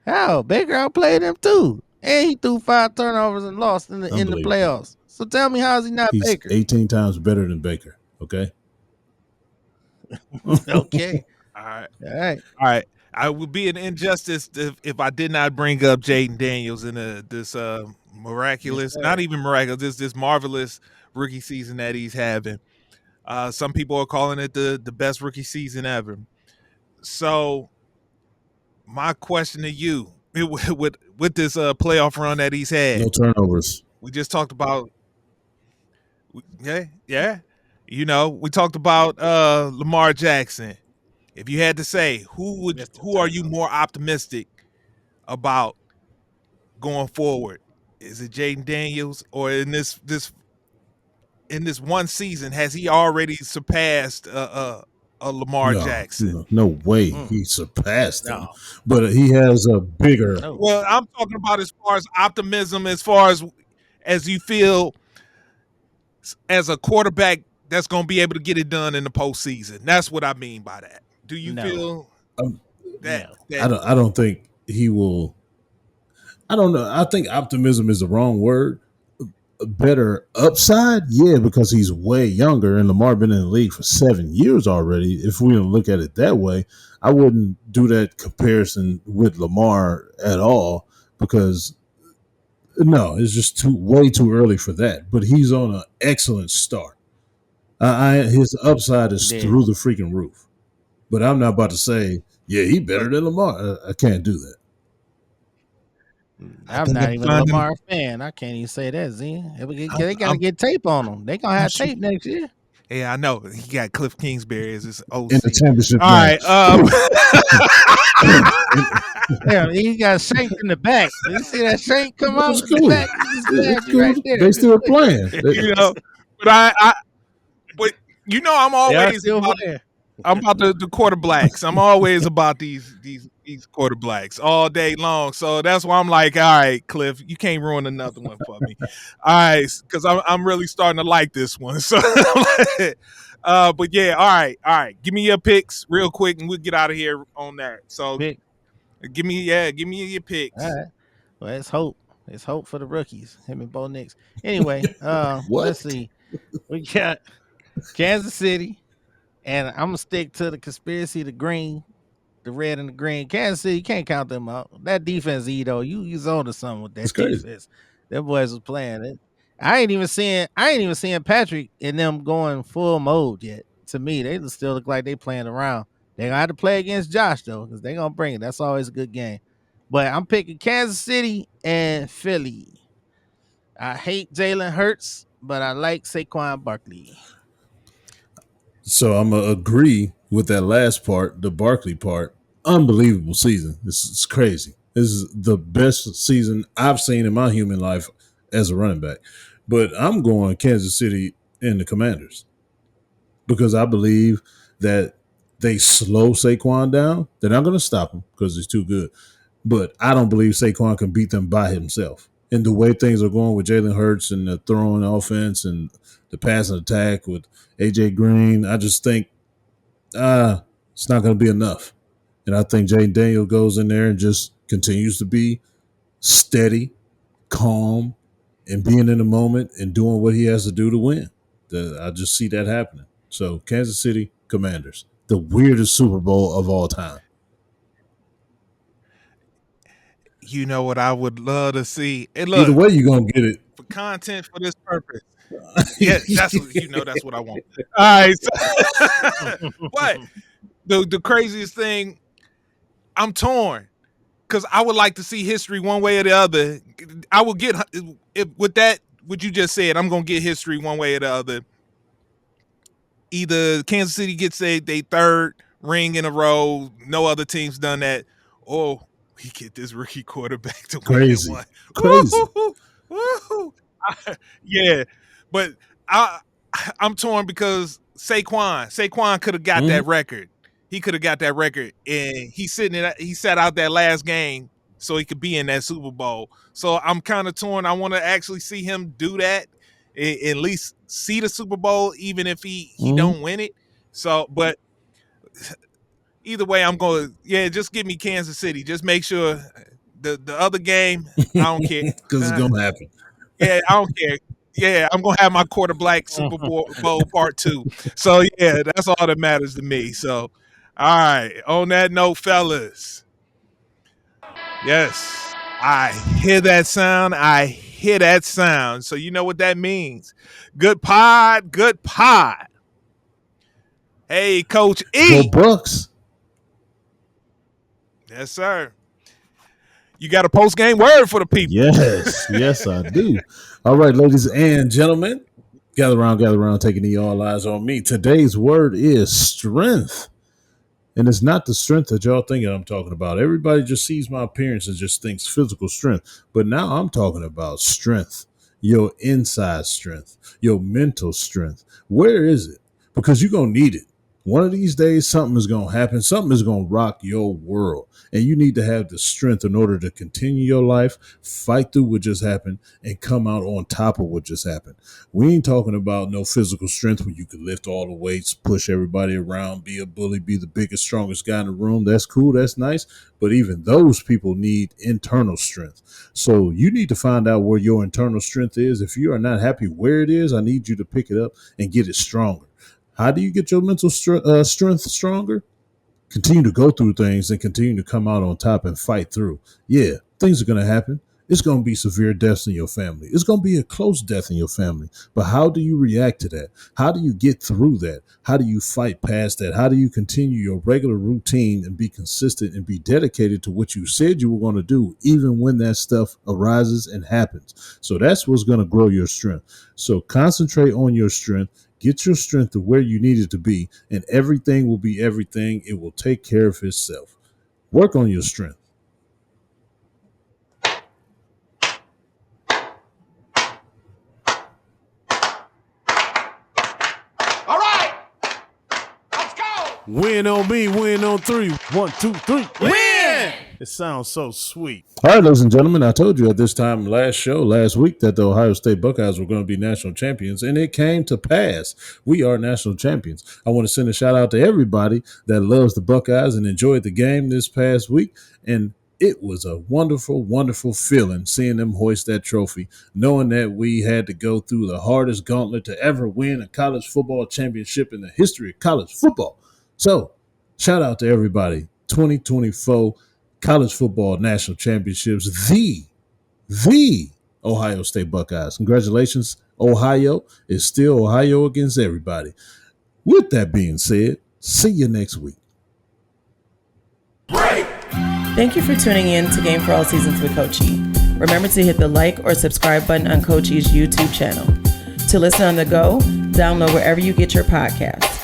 How? Baker outplayed him too. And he threw 5 turnovers and lost in the playoffs. So tell me, how is he not He's Baker? 18 times better than Baker. Okay. Okay. All right. I would be an injustice if I did not bring up Jaden Daniels in this miraculous, not even miraculous, this marvelous rookie season that he's having. Some people are calling it the best rookie season ever. So my question to you, with this playoff run that he's had, no turnovers. We just talked about, yeah. You know, we talked about Lamar Jackson. If you had to say, who are you more optimistic about going forward? Is it Jaden Daniels, or in this one season has he already surpassed a Lamar Jackson? No way he surpassed him, but he has a bigger. Well, I'm talking about as far as optimism, as far as you feel as a quarterback that's going to be able to get it done in the postseason. That's what I mean by that. Do you feel that? I don't think he will I don't know. I think optimism is the wrong word. A better upside, yeah, because he's way younger and Lamar been in the league for 7 years already. If we don't look at it that way, I wouldn't do that comparison with Lamar at all because no, it's just way too early for that. But he's on an excellent start. His upside is Yeah. through the freaking roof. But I'm not about to say, yeah, he better than Lamar. I can't do that. I I'm think not I'm even a finding- Lamar fan. I can't even say that, Z. They got to I'm- get tape on them. They going to have sure- tape next year. Yeah, I know. He got Cliff Kingsbury as his OC. In the championship All right. Yeah, he got shanked in the back. You see that shank come out It's in the cool. back? He just It's grabbed you cool. right there. They still playing. you know, but but you know, I'm They are always still about, playing. I'm about the quarterbacks. I'm always about these quarterbacks all day long. So that's why I'm like, all right, Cliff, you can't ruin another one for me. All right, because I'm really starting to like this one. So, but yeah, all right. Give me your picks real quick, and we'll get out of here on that. So, Pick. give me your picks. All right. Well, it's hope. It's hope for the rookies. Him and Bo Nix. Anyway, What? let's see. We got Kansas City, and I'm gonna stick to the conspiracy, the green, the red and the green. Kansas City, you can't count them out. That defense, though, you on to something with that It's crazy. defense. Them boys was playing it. I ain't even seeing Patrick and them going full mode yet. To me, they still look like they playing around. They gonna have to play against Josh though, because they gonna bring it. That's always a good game. But I'm picking Kansas City and Philly. I hate Jalen Hurts, but I like Saquon Barkley. So I'm gonna agree with that last part, the Barkley part. Unbelievable season. It's crazy. This is the best season I've seen in my human life as a running back. But I'm going Kansas City and the Commanders because I believe that they slow Saquon down. They're not going to stop him because he's too good. But I don't believe Saquon can beat them by himself. And the way things are going with Jalen Hurts and the throwing offense and the passing attack with AJ Green, I just think it's not going to be enough. And I think Jaden Daniel goes in there and just continues to be steady, calm, and being in the moment and doing what he has to do to win. I just see that happening. So Kansas City Commanders, the weirdest Super Bowl of all time. You know what I would love to see? And Either look, way, you're going to get it. for content for this purpose. Yeah, that's what I want. All right. So, but the craziest thing, I'm torn because I would like to see history one way or the other. I will get with that. What you just said, I'm gonna get history one way or the other. Either Kansas City gets they third ring in a row, no other team's done that, or we get this rookie quarterback to Crazy. win one. Crazy. Woo-hoo. Yeah, but I'm torn because Saquon could have got that record. He could have got that record, and he sat out that last game so he could be in that Super Bowl. So I'm kind of torn. I want to actually see him do that, at least see the Super Bowl, even if he don't win it. So, but either way, I'm going. Yeah, just give me Kansas City. Just make sure the other game. I don't care because it's gonna happen. Yeah, I don't care. Yeah, I'm gonna have my quarterback Super Bowl part 2. So yeah, that's all that matters to me. So, all right. On that note, fellas. Yes, I hear that sound. So you know what that means. Good pod. Hey, Coach E. Go Bucks. Yes, sir. You got a post-game word for the people. Yes, I do. All right, ladies and gentlemen, gather around, taking all eyes on me. Today's word is strength. And it's not the strength that y'all think I'm talking about. Everybody just sees my appearance and just thinks physical strength. But now I'm talking about strength, your inside strength, your mental strength. Where is it? Because you're going to need it One of these days, something is going to happen. Something is going to rock your world. And you need to have the strength in order to continue your life, fight through what just happened, and come out on top of what just happened. We ain't talking about no physical strength where you can lift all the weights, push everybody around, be a bully, be the biggest, strongest guy in the room. That's cool. That's nice. But even those people need internal strength. So you need to find out where your internal strength is. If you are not happy where it is, I need you to pick it up and get it stronger. How do you get your mental strength stronger? Continue to go through things and continue to come out on top and fight through. Yeah, things are going to happen. It's going to be severe deaths in your family. It's going to be a close death in your family. But how do you react to that? How do you get through that? How do you fight past that? How do you continue your regular routine and be consistent and be dedicated to what you said you were going to do, even when that stuff arises and happens? So that's what's going to grow your strength. So concentrate on your strength. Get your strength to where you need it to be, and everything will be everything. It will take care of itself. Work on your strength. All right, let's go. Win on me, win on 3. 1, 2, 3. Win! It sounds so sweet. All right, ladies and gentlemen, I told you at this time last week that the Ohio State Buckeyes were going to be national champions, and it came to pass. We are national champions. I want to send a shout out to everybody that loves the Buckeyes and enjoyed the game this past week. And it was a wonderful, wonderful feeling seeing them hoist that trophy, knowing that we had to go through the hardest gauntlet to ever win a college football championship in the history of college football. So, shout out to everybody. 2024 College Football National Championships, the Ohio State Buckeyes. Congratulations, Ohio. It's still Ohio against everybody. With that being said, see you next week. Thank you for tuning in to Game for All Seasons with Coach E. Remember to hit the like or subscribe button on Coach E's YouTube channel. To listen on the go, download wherever you get your podcasts.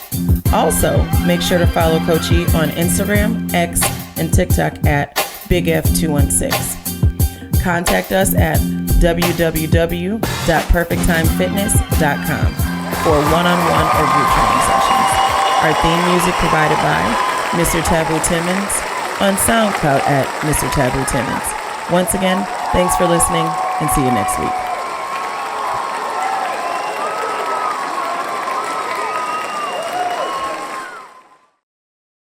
Also, make sure to follow Coach E on Instagram, X, and TikTok at BigF216. Contact us at www.perfecttimefitness.com for one-on-one or group training sessions. Our theme music provided by Mr. Taboo Timmons on SoundCloud at Mr. Taboo Timmons. Once again, thanks for listening and see you next week.